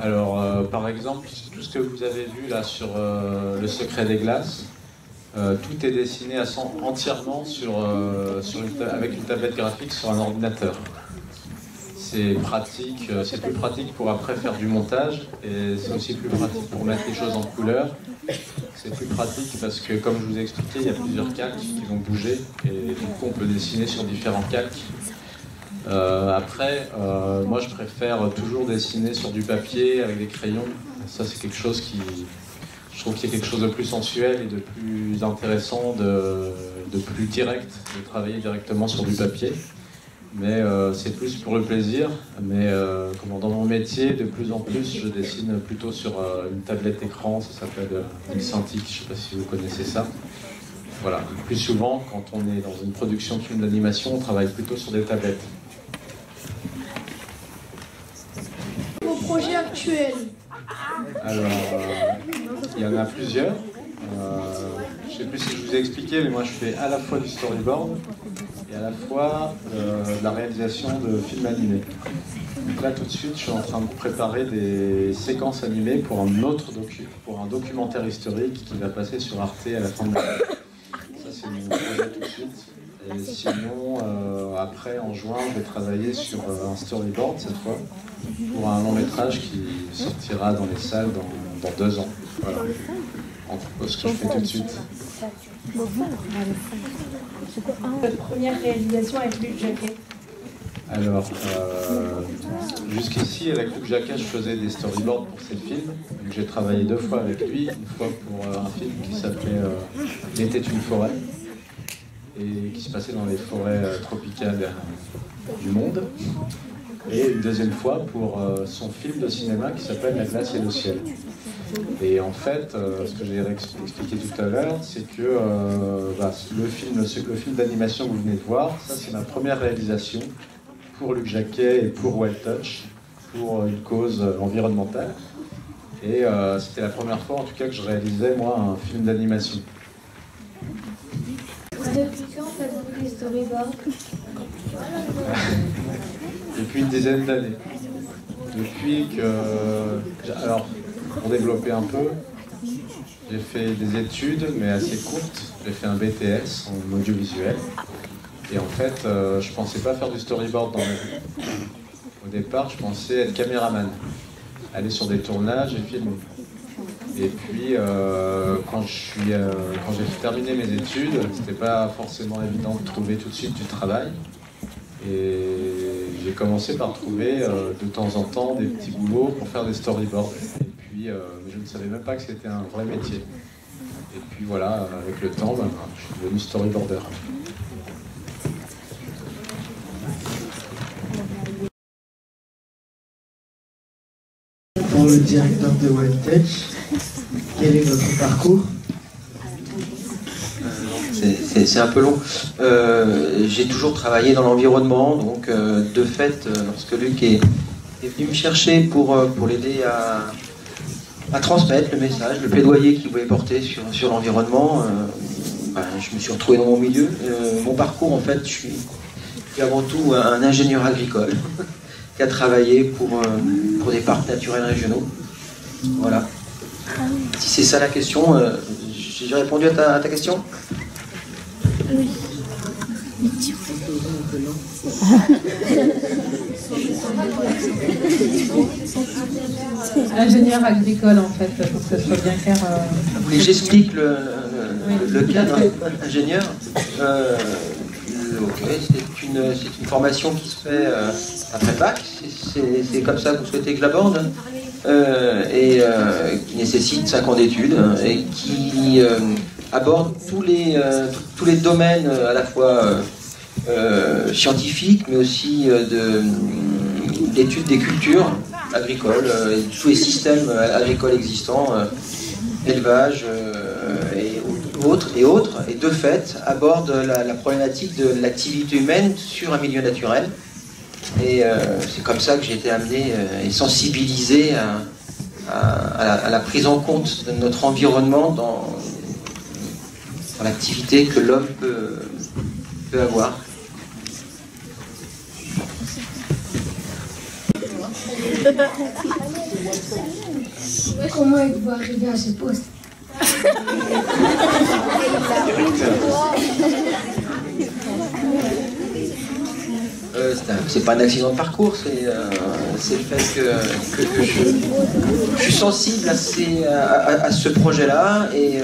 Alors, par exemple, tout ce que vous avez vu là sur Le secret des glaces, tout est dessiné entièrement avec une tablette graphique sur un ordinateur. C'est pratique, c'est plus pratique pour après faire du montage et c'est aussi plus pratique pour mettre les choses en couleur. C'est plus pratique parce que, comme je vous ai expliqué, il y a plusieurs calques qui vont bouger et du coup on peut dessiner sur différents calques. Après, moi je préfère toujours dessiner sur du papier avec des crayons. Ça c'est quelque chose je trouve qu'il y a quelque chose de plus sensuel et de plus intéressant, de plus direct, de travailler directement sur du papier. Mais c'est plus pour le plaisir. Mais dans mon métier, de plus en plus, je dessine plutôt sur une tablette écran. Ça s'appelle une Cintiq, je ne sais pas si vous connaissez ça. Voilà. Plus souvent, quand on est dans une production de film d'animation, on travaille plutôt sur des tablettes. Vos projets actuels? Alors, il y en a plusieurs. Je ne sais plus si je vous ai expliqué, mais moi je fais à la fois du storyboard et à la fois de la réalisation de films animés. Donc là tout de suite, je suis en train de préparer des séquences animées pour un documentaire historique qui va passer sur Arte à la fin de l'année. Ça c'est mon projet tout de suite. Et sinon, après en juin, je vais travailler sur un storyboard cette fois pour un long métrage qui sortira dans les salles dans 2 ans. Voilà. Entre ce que je fais tout de suite. Votre première réalisation avec Luc Jacquet? Alors, jusqu'ici, avec Luc Jacquet, je faisais des storyboards pour ces films. Donc, j'ai travaillé 2 fois avec lui, une fois pour un film qui s'appelait Il était une forêt, et qui se passait dans les forêts tropicales du monde. Et une deuxième fois pour son film de cinéma qui s'appelle La glace et le ciel. Et en fait, ce que j'ai expliqué tout à l'heure, c'est que le film d'animation que vous venez de voir, ça c'est ma première réalisation pour Luc Jacquet et pour Wild Touch, pour une cause environnementale. Et c'était la première fois en tout cas que je réalisais moi un film d'animation. Depuis quand faites-vous des storyboards? Depuis une dizaine d'années. Depuis que... Alors, pour développer un peu, j'ai fait des études, mais assez courtes. J'ai fait un BTS en audiovisuel. Et en fait, je pensais pas faire du storyboard dans ma vie. Au départ, je pensais être caméraman, aller sur des tournages et filmer. Et puis, quand j'ai terminé mes études, c'était pas forcément évident de trouver tout de suite du travail. Et j'ai commencé par trouver de temps en temps des petits boulots pour faire des storyboards. Et puis, je ne savais même pas que c'était un vrai métier. Et puis voilà, avec le temps, je suis devenu storyboarder. Pour le directeur de Wild Touch, Quel est votre parcours? C'est un peu long. J'ai toujours travaillé dans l'environnement, donc de fait, lorsque Luc est venu me chercher pour l'aider à transmettre le message, le plaidoyer qu'il voulait porter sur l'environnement, je me suis retrouvé dans mon milieu. Mon parcours, en fait, je suis avant tout un ingénieur agricole qui a travaillé pour des parcs naturels régionaux. Voilà. Si c'est ça la question, j'ai répondu à ta question? Oui. Ingénieur agricole, en fait, pour que ce soit bien clair. Vous voulez que j'explique le cadre ingénieur? C'est une formation qui se fait après bac, c'est comme ça que vous souhaitez que je l'aborde, et qui nécessite 5 ans d'études et qui aborde tous les domaines à la fois scientifiques mais aussi d'études des cultures agricoles, tous les systèmes agricoles existants, élevage et autres, et de fait aborde la problématique de l'activité humaine sur un milieu naturel. Et c'est comme ça que j'ai été amené et sensibilisé à la prise en compte de notre environnement dans l'activité que l'homme peut avoir. Comment êtes-vous arrivé à ce poste? C'est pas un accident de parcours, c'est le fait que je suis sensible à ce projet-là, et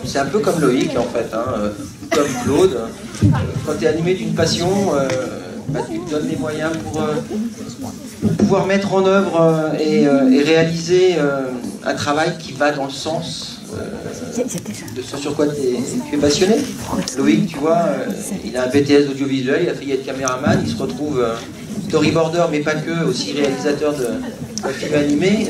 c'est un peu comme Loïc en fait, hein, comme Claude. Quand tu es animé d'une passion, tu te donnes les moyens pour pouvoir mettre en œuvre et réaliser un travail qui va dans le sens de ce sur quoi tu es passionné. Loïc, tu vois, il a un BTS audiovisuel, il a failli être caméraman, il se retrouve storyboarder, mais pas que, aussi réalisateur de films animés.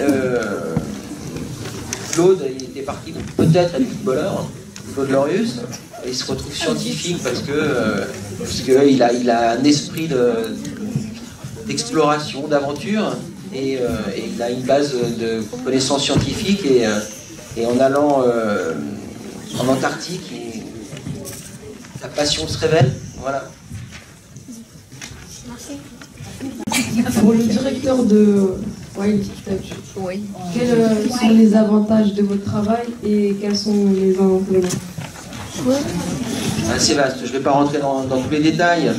Claude, il était parti peut-être être footballeur, Claude Lorius, et il se retrouve scientifique parce que il a un esprit d'exploration, d'aventure, et il a une base de connaissances scientifiques, et en allant en Antarctique, sa passion se révèle. Voilà. Pour le directeur de Wild Touch, quels sont les avantages de votre travail et quels sont les inconvénients? C'est vaste, je ne vais pas rentrer dans tous les détails.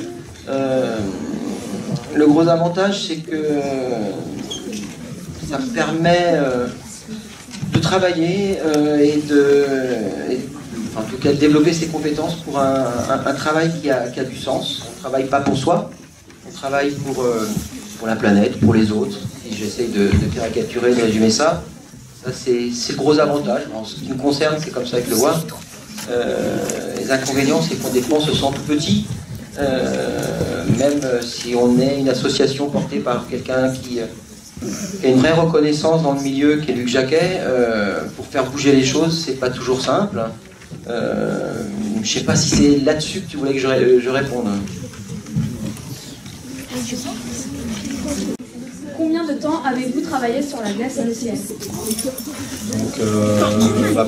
Le gros avantage, c'est que ça me permet de travailler en tout cas de développer ses compétences pour un travail qui a du sens. On ne travaille pas pour soi, on travaille pour la planète, pour les autres. Si j'essaie de caricaturer, de résumer ça, c'est le gros avantage. En ce qui me concerne, c'est comme ça que je le vois. Les inconvénients, c'est qu'on des fois on se sent tout petit, même si on est une association portée par quelqu'un qui a une vraie reconnaissance dans le milieu, qui est Luc Jacquet. Pour faire bouger les choses, c'est pas toujours simple. Je sais pas si c'est là-dessus que tu voulais que je réponde. Combien de temps avez-vous travaillé sur la glace et le ciel? Donc,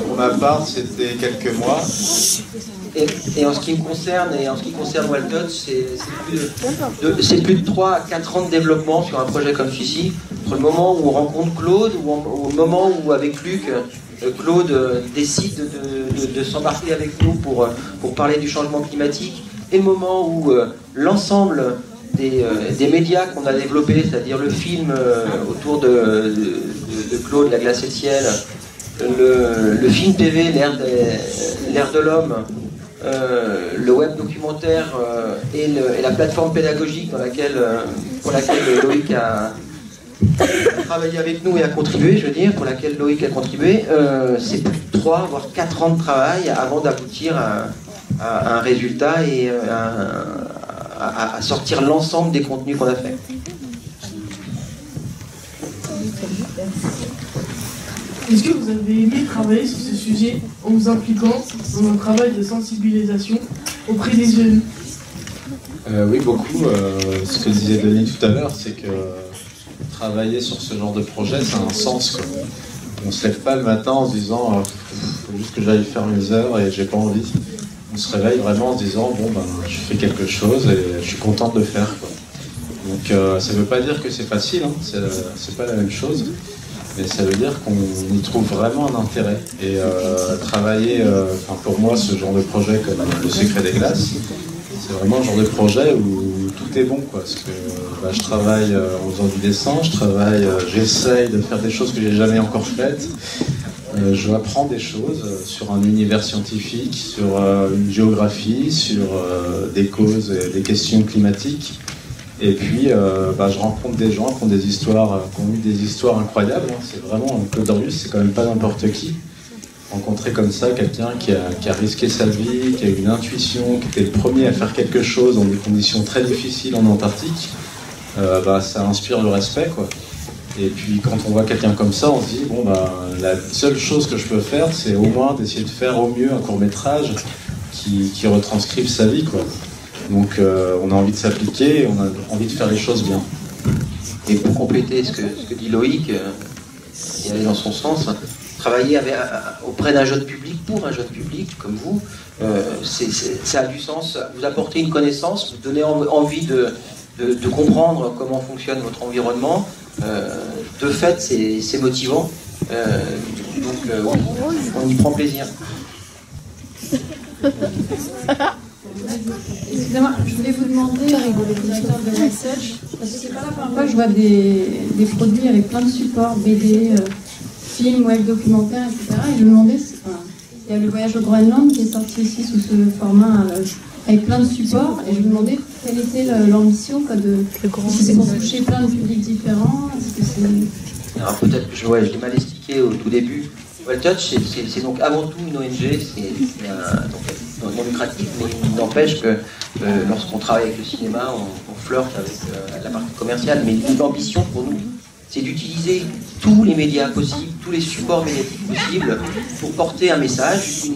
pour ma part, c'était quelques mois. Et en ce qui me concerne, Wild Touch, c'est plus de 3 à 4 ans de développement sur un projet comme celui-ci. Entre le moment où on rencontre Claude, ou au moment où, avec Luc, Claude décide de s'embarquer avec nous pour parler du changement climatique, et le moment où l'ensemble des médias qu'on a développés, c'est-à-dire le film autour de Claude, La glace et le ciel, le film PV, L'ère de l'homme, le web documentaire et la plateforme pédagogique pour laquelle Loïc a travaillé avec nous et a contribué, pour laquelle Loïc a contribué, c'est plus de 3 voire 4 ans de travail avant d'aboutir à un résultat et à sortir l'ensemble des contenus qu'on a fait. Est-ce que vous avez aimé travailler sur ce sujet en vous impliquant dans un travail de sensibilisation auprès des jeunes? Oui, beaucoup. Ce que disait Denis tout à l'heure, c'est que travailler sur ce genre de projet, ça a un sens, quoi. On ne se lève pas le matin en se disant faut juste que j'aille faire mes heures et j'ai pas envie. On se réveille vraiment en se disant bon ben je fais quelque chose et je suis content de le faire, quoi. Donc ça ne veut pas dire que c'est facile, hein, c'est pas la même chose, mais ça veut dire qu'on y trouve vraiment un intérêt. Et travailler, pour moi, ce genre de projet comme le Secret des Glaces, c'est vraiment un genre de projet où tout est bon, quoi. Parce que je travaille en faisant du dessin, j'essaye de faire des choses que j'ai jamais encore faites. Je apprends des choses sur un univers scientifique, sur une géographie, sur des causes et des questions climatiques. Et puis, je rencontre des gens qui ont des histoires, qui ont eu des histoires incroyables. Hein. C'est vraiment, Claude Dorius, c'est quand même pas n'importe qui. Rencontrer comme ça quelqu'un qui a risqué sa vie, qui a eu une intuition, qui était le premier à faire quelque chose dans des conditions très difficiles en Antarctique, ça inspire le respect, quoi. Et puis quand on voit quelqu'un comme ça, on se dit bon la seule chose que je peux faire, c'est au moins d'essayer de faire au mieux un court-métrage qui retranscrive sa vie, quoi. Donc on a envie de s'appliquer, on a envie de faire les choses bien. Et pour compléter ce que dit Loïc, et aller dans son sens, travailler auprès d'un jeune public, pour un jeune public comme vous, ça a du sens. Vous apportez une connaissance, vous donnez envie de comprendre comment fonctionne votre environnement. De fait, c'est motivant. Donc on y prend plaisir. Excusez-moi, je voulais vous demander, le directeur de Research, parce que c'est pas la première fois que je vois des produits avec plein de supports, BD, films, web documentaires, etc. Et je me demandais, il y a le voyage au Groenland qui est sorti aussi sous ce format avec plein de supports, et je me demandais quelle était l'ambition, si c'est pour toucher plein de publics différents, est-ce que c'est... Alors peut-être que je l'ai mal expliqué au tout début. WellTouch, c'est donc avant tout une ONG, c'est non lucratif, mais il n'empêche que lorsqu'on travaille avec le cinéma, on flirte avec la partie commerciale, mais l'ambition pour nous, c'est d'utiliser tous les médias possibles, tous les supports médiatiques possibles pour porter un message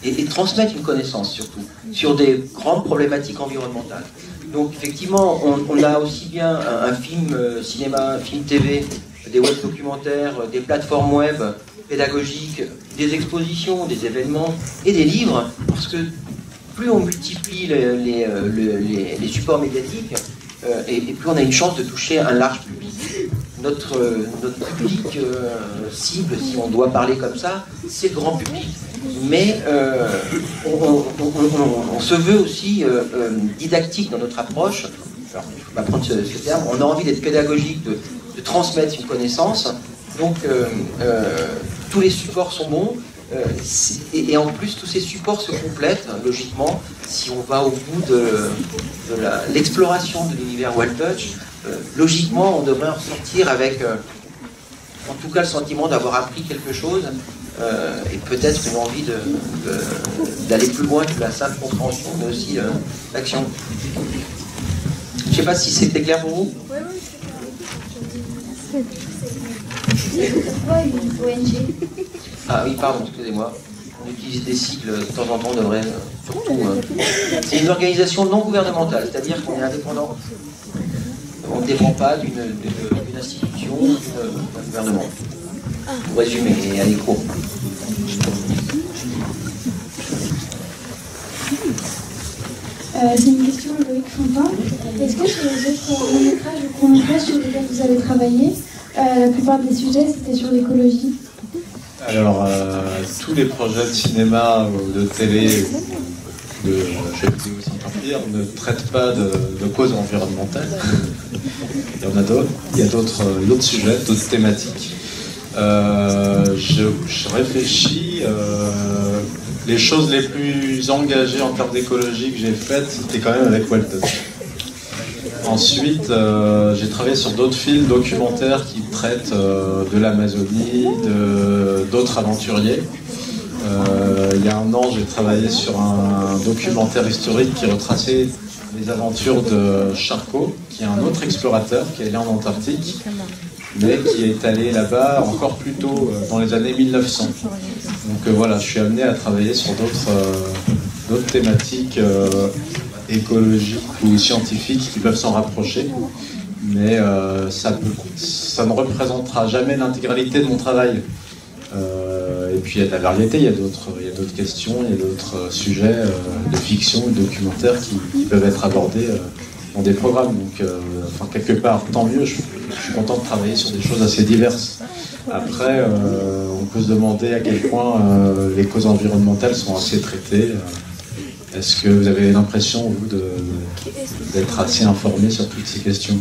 et transmettre une connaissance surtout sur des grandes problématiques environnementales. Donc effectivement, on a aussi bien un film cinéma, un film TV, des web documentaires, des plateformes web pédagogiques, des expositions, des événements et des livres, parce que plus on multiplie les supports médiatiques, et plus on a une chance de toucher un large public. Notre public cible, si on doit parler comme ça, c'est le grand public. Mais on se veut aussi didactique dans notre approche. Alors, il ne faut pas prendre ce terme. On a envie d'être pédagogique, de transmettre une connaissance. Donc, tous les supports sont bons. Et en plus, tous ces supports se complètent, logiquement, si on va au bout de l'exploration de l'univers WellTouch. Logiquement, on devrait en ressortir avec, en tout cas, le sentiment d'avoir appris quelque chose, et peut-être une envie d'aller plus loin que la simple compréhension, mais aussi l'action. Je ne sais pas si c'était clair pour vous. Oui, c'est pourquoi une ONG? Ah oui, pardon, excusez-moi. On utilise des sigles de temps en temps, on devrait surtout. C'est une organisation non gouvernementale, c'est-à-dire qu'on est indépendant. On ne dépend pas d'une institution ou d'un gouvernement. Pour résumer et aller court. J'ai une question de Loïc Fontaine. Est-ce que sur les autres longs-métrages ou courts-métrages sur lesquels vous avez travaillé, la plupart des sujets c'était sur l'écologie? Alors, tous les projets de cinéma ou de télé ou de jeux vidéo, si tant pire, ne traitent pas de causes environnementales. Il y en a d'autres. Il y a d'autres sujets, d'autres thématiques. Je réfléchis. Les choses les plus engagées en termes d'écologie que j'ai faites, c'était quand même avec WellTouch. Ensuite, j'ai travaillé sur d'autres films documentaires qui traitent de l'Amazonie, d'autres aventuriers. Il y a un an, j'ai travaillé sur un documentaire historique qui retraçait les aventures de Charcot, qui est un autre explorateur qui est allé en Antarctique mais qui est allé là-bas encore plus tôt, dans les années 1900. Donc voilà, je suis amené à travailler sur d'autres thématiques écologiques ou scientifiques qui peuvent s'en rapprocher, mais ça ne représentera jamais l'intégralité de mon travail. Et puis il y a de la variété, il y a d'autres questions, il y a d'autres sujets de fiction ou de documentaire qui peuvent être abordés dans des programmes. Donc enfin, quelque part, tant mieux, je suis content de travailler sur des choses assez diverses. Après, on peut se demander à quel point les causes environnementales sont assez traitées. Est-ce que vous avez l'impression, vous, d'être assez informé sur toutes ces questions?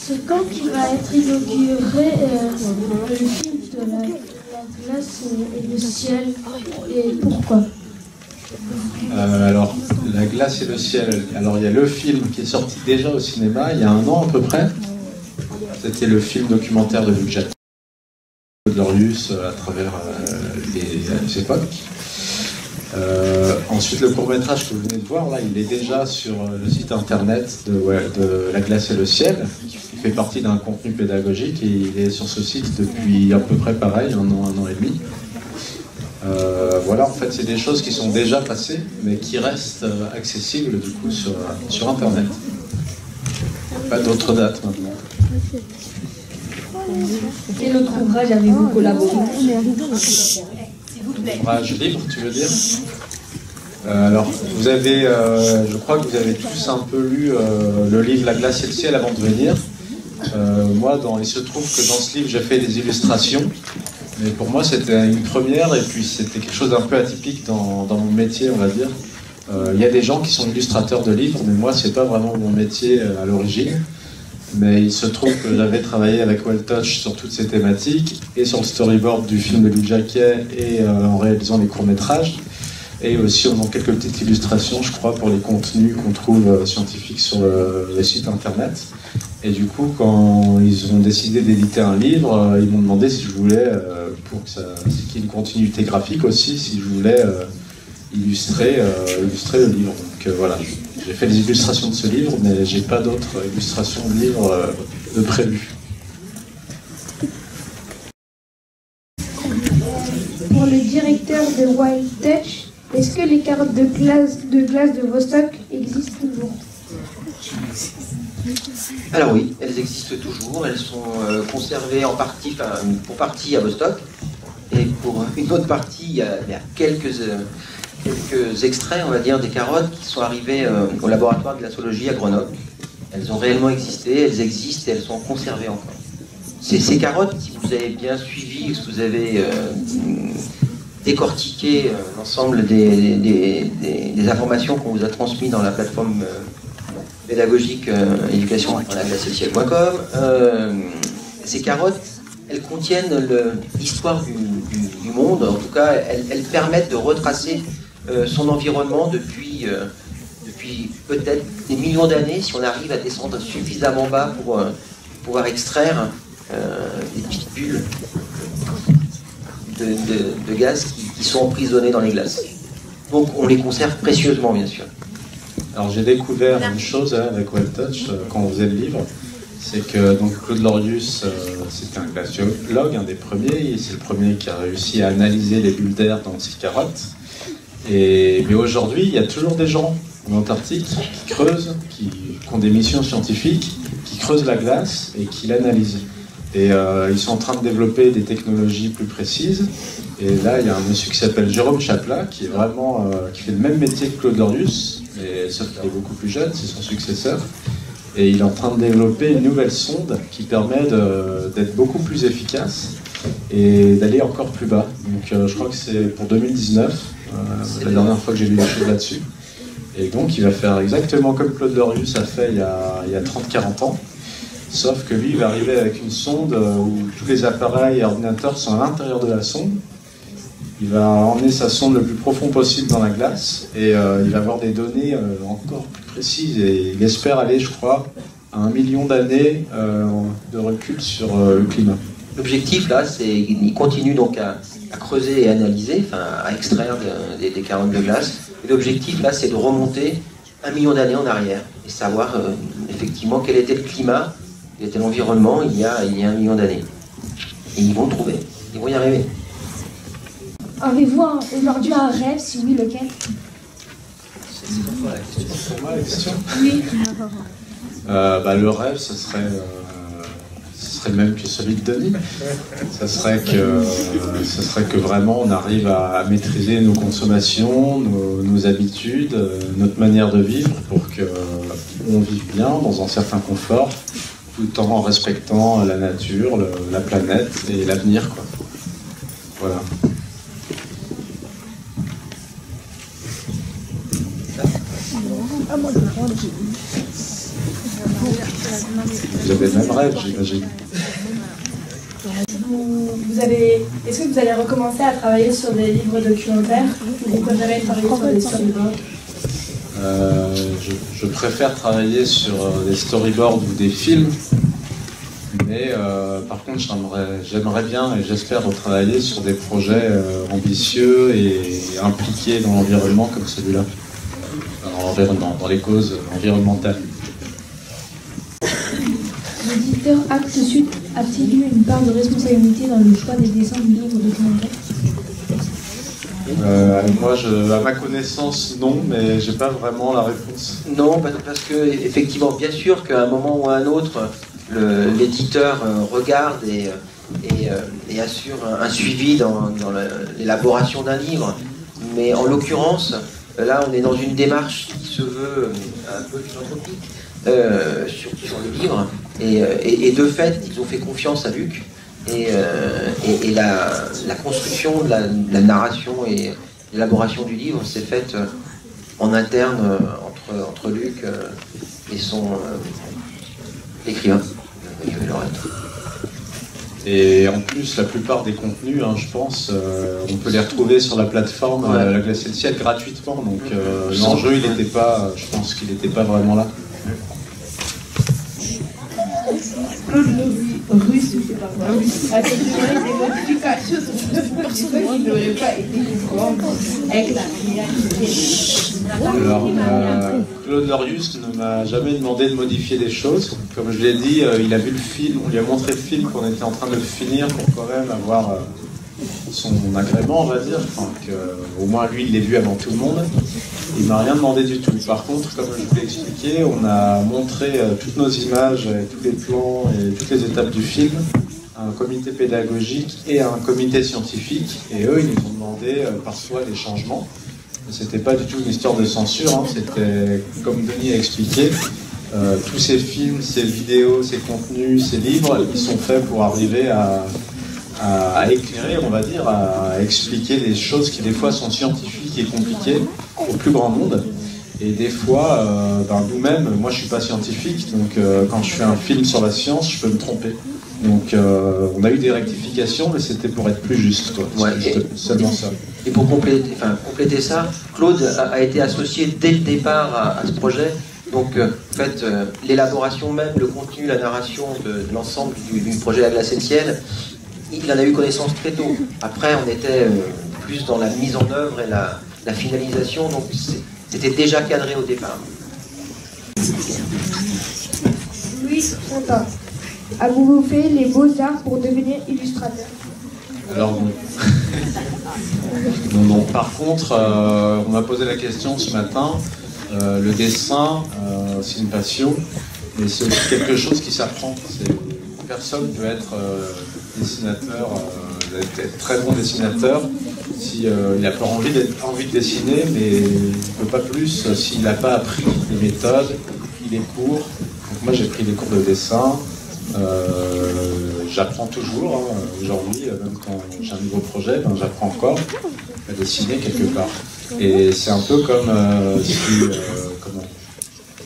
C'est quand qu'il va être inauguré le film de la glace et le ciel, et pourquoi? Alors, La glace et le ciel, alors il y a le film qui est sorti déjà au cinéma il y a 1 an à peu près. C'était le film documentaire de Luc Jacquet, de Glorious à travers les époques. Ensuite, le court-métrage que vous venez de voir, là, il est déjà sur le site internet de La glace et le ciel. Il fait partie d'un contenu pédagogique et il est sur ce site depuis à peu près pareil, 1 an et demi. Voilà, en fait, c'est des choses qui sont déjà passées, mais qui restent accessibles du coup sur internet. Pas d'autres dates maintenant. Quel autre ouvrage avez-vous collaboré? Ouvrage libre, tu veux dire? Alors, vous avez, je crois que vous avez tous un peu lu le livre La glace et le ciel avant de venir. Moi, il se trouve que dans ce livre, j'ai fait des illustrations. Mais pour moi, c'était une première, et puis c'était quelque chose d'un peu atypique dans mon métier, on va dire. Il y a des gens qui sont illustrateurs de livres, mais moi, c'est pas vraiment mon métier à l'origine. Mais il se trouve que j'avais travaillé avec Welltouch sur toutes ces thématiques, et sur le storyboard du film de Luc Jacquet, et en réalisant les courts-métrages, et aussi en faisant quelques petites illustrations, je crois, pour les contenus qu'on trouve scientifiques sur le site internet. Et du coup, quand ils ont décidé d'éditer un livre, ils m'ont demandé si je voulais, pour qu'il y ait une continuité graphique aussi, si je voulais illustrer le livre. Donc voilà, j'ai fait les illustrations de ce livre, mais j'ai pas d'autres illustrations de livres de prévues. Pour le directeur de Welltouch, est-ce que les carottes de glace de Vostok existent toujours? Alors oui, elles existent toujours, elles sont conservées en partie, pour partie à Vostok, et pour une autre partie, il y a quelques extraits, on va dire, des carottes qui sont arrivées au laboratoire de glaçologie à Grenoble. Elles ont réellement existé, elles existent et elles sont conservées encore. Ces carottes, si vous avez bien suivi, si vous avez décortiqué l'ensemble des informations qu'on vous a transmises dans la plateforme pédagogique éducation.laglaceelciel.com, ces carottes, elles contiennent l'histoire du monde. En tout cas, elles permettent de retracer son environnement depuis peut-être des millions d'années, si on arrive à descendre suffisamment bas pour pouvoir extraire des petites bulles de gaz qui sont emprisonnées dans les glaces. Donc on les conserve précieusement, bien sûr. Alors j'ai découvert une chose avec Welltouch quand on faisait le livre, c'est que donc Claude Lorius, c'était un glaciologue, un des premiers, c'est le premier qui a réussi à analyser les bulles d'air dans ces carottes. Mais aujourd'hui, il y a toujours des gens en Antarctique qui creusent, qui ont des missions scientifiques, qui creusent la glace et qui l'analysent. Et ils sont en train de développer des technologies plus précises. Et là, il y a un monsieur qui s'appelle Jérôme Chaplat, qui est vraiment, qui fait le même métier que Claude Lorius, sauf qu'il est beaucoup plus jeune, c'est son successeur. Et il est en train de développer une nouvelle sonde qui permet d'être beaucoup plus efficace et d'aller encore plus bas. Donc je crois que c'est pour 2019, la dernière fois que j'ai lu des choses là-dessus. Et donc il va faire exactement comme Claude Lorius a fait il y a 30-40 ans. Sauf que lui, il va arriver avec une sonde où tous les appareils et ordinateurs sont à l'intérieur de la sonde. Il va emmener sa sonde le plus profond possible dans la glace et il va avoir des données encore plus précises et il espère aller, je crois, à 1 million d'années de recul sur le climat. L'objectif là, c'est il continue donc à creuser et analyser, enfin à extraire des carottes de glace. Et l'objectif là, c'est de remonter 1 million d'années en arrière et savoir effectivement quel était le climat, quel était l'environnement il y a 1 million d'années. Et ils vont le trouver, ils vont y arriver. Avez-vous aujourd'hui un rêve? Si oui, lequel? C'est pour moi la question. Oui. Le rêve, ce serait le même que celui de Denis. Ce serait que vraiment on arrive à maîtriser nos consommations, nos habitudes, notre manière de vivre pour qu'on vive bien dans un certain confort, tout en respectant la nature, la planète et l'avenir, quoi. Voilà. Vous avez le même rêve, j'imagine. Est-ce que vous allez recommencer à travailler sur des livres documentaires ou vous préférez travailler sur des storyboards? Je préfère travailler sur des storyboards ou des films, mais par contre j'aimerais bien et j'espère retravailler sur des projets ambitieux et impliqués dans l'environnement comme celui-là, dans les causes environnementales. L'éditeur Actes Sud a-t-il eu une part de responsabilité dans le choix des dessins du livre documentaire? Moi, à ma connaissance, non, mais j'ai pas vraiment la réponse. Non, parce que effectivement, bien sûr qu'à un moment ou à un autre, l'éditeur regarde et assure un suivi dans l'élaboration d'un livre. Mais en l'occurrence, là, on est dans une démarche qui se veut un peu philanthropique sur le livre. Et de fait, ils ont fait confiance à Luc. Et la construction de la narration et l'élaboration du livre s'est faite en interne entre Luc et son écrivain, Et en plus, la plupart des contenus, je pense, on peut les retrouver sur la plateforme La Glace et le Ciel gratuitement. Donc l'enjeu, il n'était pas, je pense qu'il n'était pas vraiment là. Claude Russe, a suggéré des modifications sur le personnage qui n'aurait pas été conforme avec la réalité. Alors, Claude Lorius ne m'a jamais demandé de modifier des choses. Comme je l'ai dit, il a vu le film, on lui a montré le film qu'on était en train de le finir pour quand même avoir son agrément, on va dire. Enfin, au moins lui, il l'a vu avant tout le monde. Il m'a rien demandé du tout. Par contre, comme je vous l'ai expliqué, on a montré toutes nos images, et tous les plans et toutes les étapes du film à un comité pédagogique et à un comité scientifique. Et eux, ils nous ont demandé parfois des changements. C'était pas du tout une histoire de censure, c'était, comme Denis a expliqué, tous ces films, ces vidéos, ces contenus, ces livres, ils sont faits pour arriver à éclairer, on va dire, à expliquer des choses qui des fois sont scientifiques et compliquées au plus grand monde. Et des fois, nous-mêmes, moi je suis pas scientifique, donc quand je fais un film sur la science, je peux me tromper. Donc on a eu des rectifications, mais c'était pour être plus juste, quoi. Seulement ça. Et pour compléter ça, Claude a été associé dès le départ à ce projet. Donc, en fait, l'élaboration même, le contenu, la narration de l'ensemble du projet La Glace et le Ciel, il en a eu connaissance très tôt. Après, on était plus dans la mise en œuvre et la finalisation, donc c'était déjà cadré au départ. Louis Fontaine, avez-vous fait les beaux-arts pour devenir illustrateur? Alors non. Non. Par contre, on m'a posé la question ce matin. Le dessin, c'est une passion, mais c'est aussi quelque chose qui s'apprend. Personne ne peut être dessinateur, être très bon dessinateur s'il n'a pas envie de dessiner, mais il ne peut pas plus s'il n'a pas appris les méthodes, les cours. Donc moi j'ai pris des cours de dessin. J'apprends toujours, aujourd'hui, même quand j'ai un nouveau projet, j'apprends encore à dessiner quelque part. Et c'est un peu comme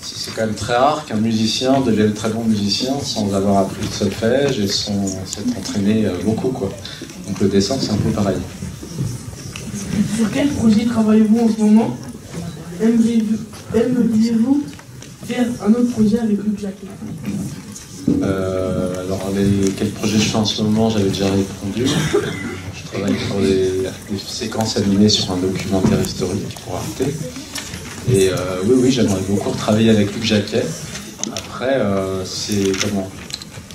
c'est quand même très rare qu'un musicien devienne très bon musicien sans avoir appris le solfège et sans s'être entraîné beaucoup, quoi. Donc le dessin, c'est un peu pareil. Sur quel projet travaillez-vous en ce moment? Aimeriez-vous faire un autre projet avec Luc Jacquet? Alors, quels projets je fais en ce moment, j'avais déjà répondu. Je travaille sur des séquences animées sur un documentaire historique pour Arte. Et oui, j'aimerais beaucoup retravailler avec Luc Jacquet. Après, c'est comment?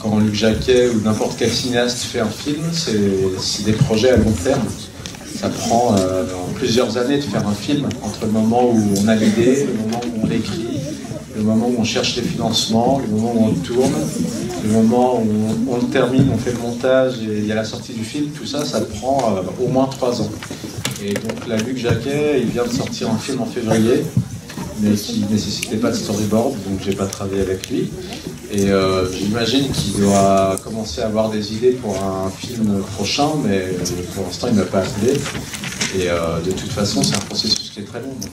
Quand Luc Jacquet ou n'importe quel cinéaste fait un film, c'est des projets à long terme. Ça prend plusieurs années de faire un film, entre le moment où on a l'idée, le moment où on l'écrit, le moment où on cherche les financements, le moment où on le tourne, le moment où on le termine, on fait le montage et il y a la sortie du film. Tout ça, ça prend au moins 3 ans. Et donc là, Luc Jacquet, il vient de sortir un film en février, mais qui ne nécessitait pas de storyboard, donc j'ai pas travaillé avec lui. Et j'imagine qu'il doit commencer à avoir des idées pour un film prochain, mais pour l'instant il ne m'a pas appelé. Et de toute façon, c'est un processus qui est très long, donc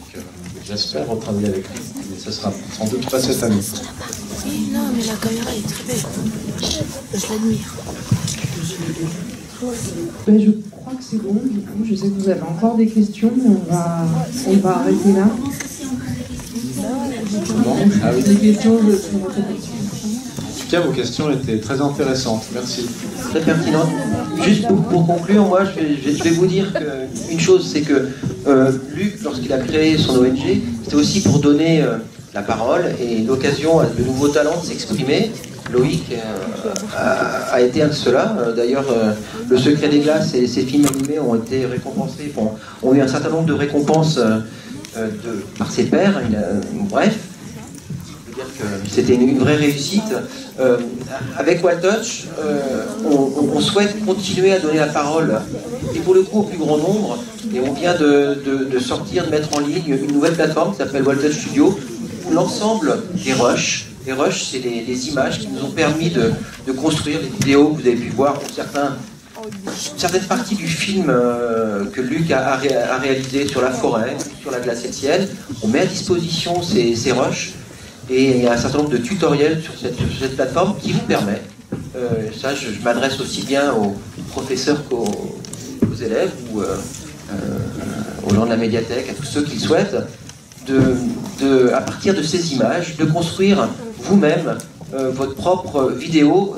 j'espère retravailler avec lui. Mais ça sera sans doute pas cette année. Non, mais la caméra est très belle. Je l'admire. Ben, je crois que c'est bon, du coup. Je sais que vous avez encore des questions, mais on va arrêter là. Ah oui. Des questions, En tout cas, vos questions étaient très intéressantes. Merci. Très pertinente. Juste pour conclure, moi, je vais vous dire qu'une chose, c'est que Luc, lorsqu'il a créé son ONG, c'était aussi pour donner la parole et l'occasion à de nouveaux talents de s'exprimer. Loïc a été un de ceux-là. D'ailleurs, Le Secret des Glaces et ses films animés ont été récompensés, ont eu un certain nombre de récompenses par ses pairs. Bref, je veux dire que c'était une vraie réussite. Avec Wild Touch, on souhaite continuer à donner la parole, et pour le coup au plus grand nombre, et on vient de sortir, de mettre en ligne une nouvelle plateforme qui s'appelle Wild Touch Studio, où l'ensemble des rushs, les rushs, c'est les images qui nous ont permis de construire les vidéos que vous avez pu voir pour certaines parties du film que Luc a réalisé sur la forêt, sur la glace et le ciel. On met à disposition ces rushs, et il y a un certain nombre de tutoriels sur cette plateforme qui vous permet, ça je m'adresse aussi bien aux professeurs qu'aux élèves ou aux gens de la médiathèque, à tous ceux qui le souhaitent, à partir de ces images, de construire vous-même votre propre vidéo.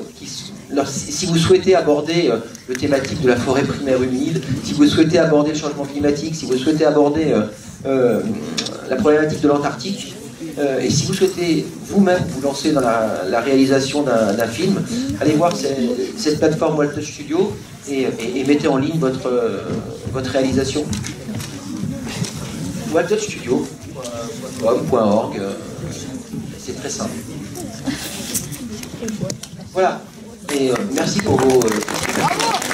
Si vous souhaitez aborder le thématique de la forêt primaire humide, si vous souhaitez aborder le changement climatique, si vous souhaitez aborder la problématique de l'Antarctique, et si vous souhaitez vous-même vous lancer dans la réalisation d'un film, allez voir cette plateforme Wild Touch Studio et mettez en ligne votre réalisation. wildtouchstudio.org, c'est très simple. Voilà, et merci pour vos questions.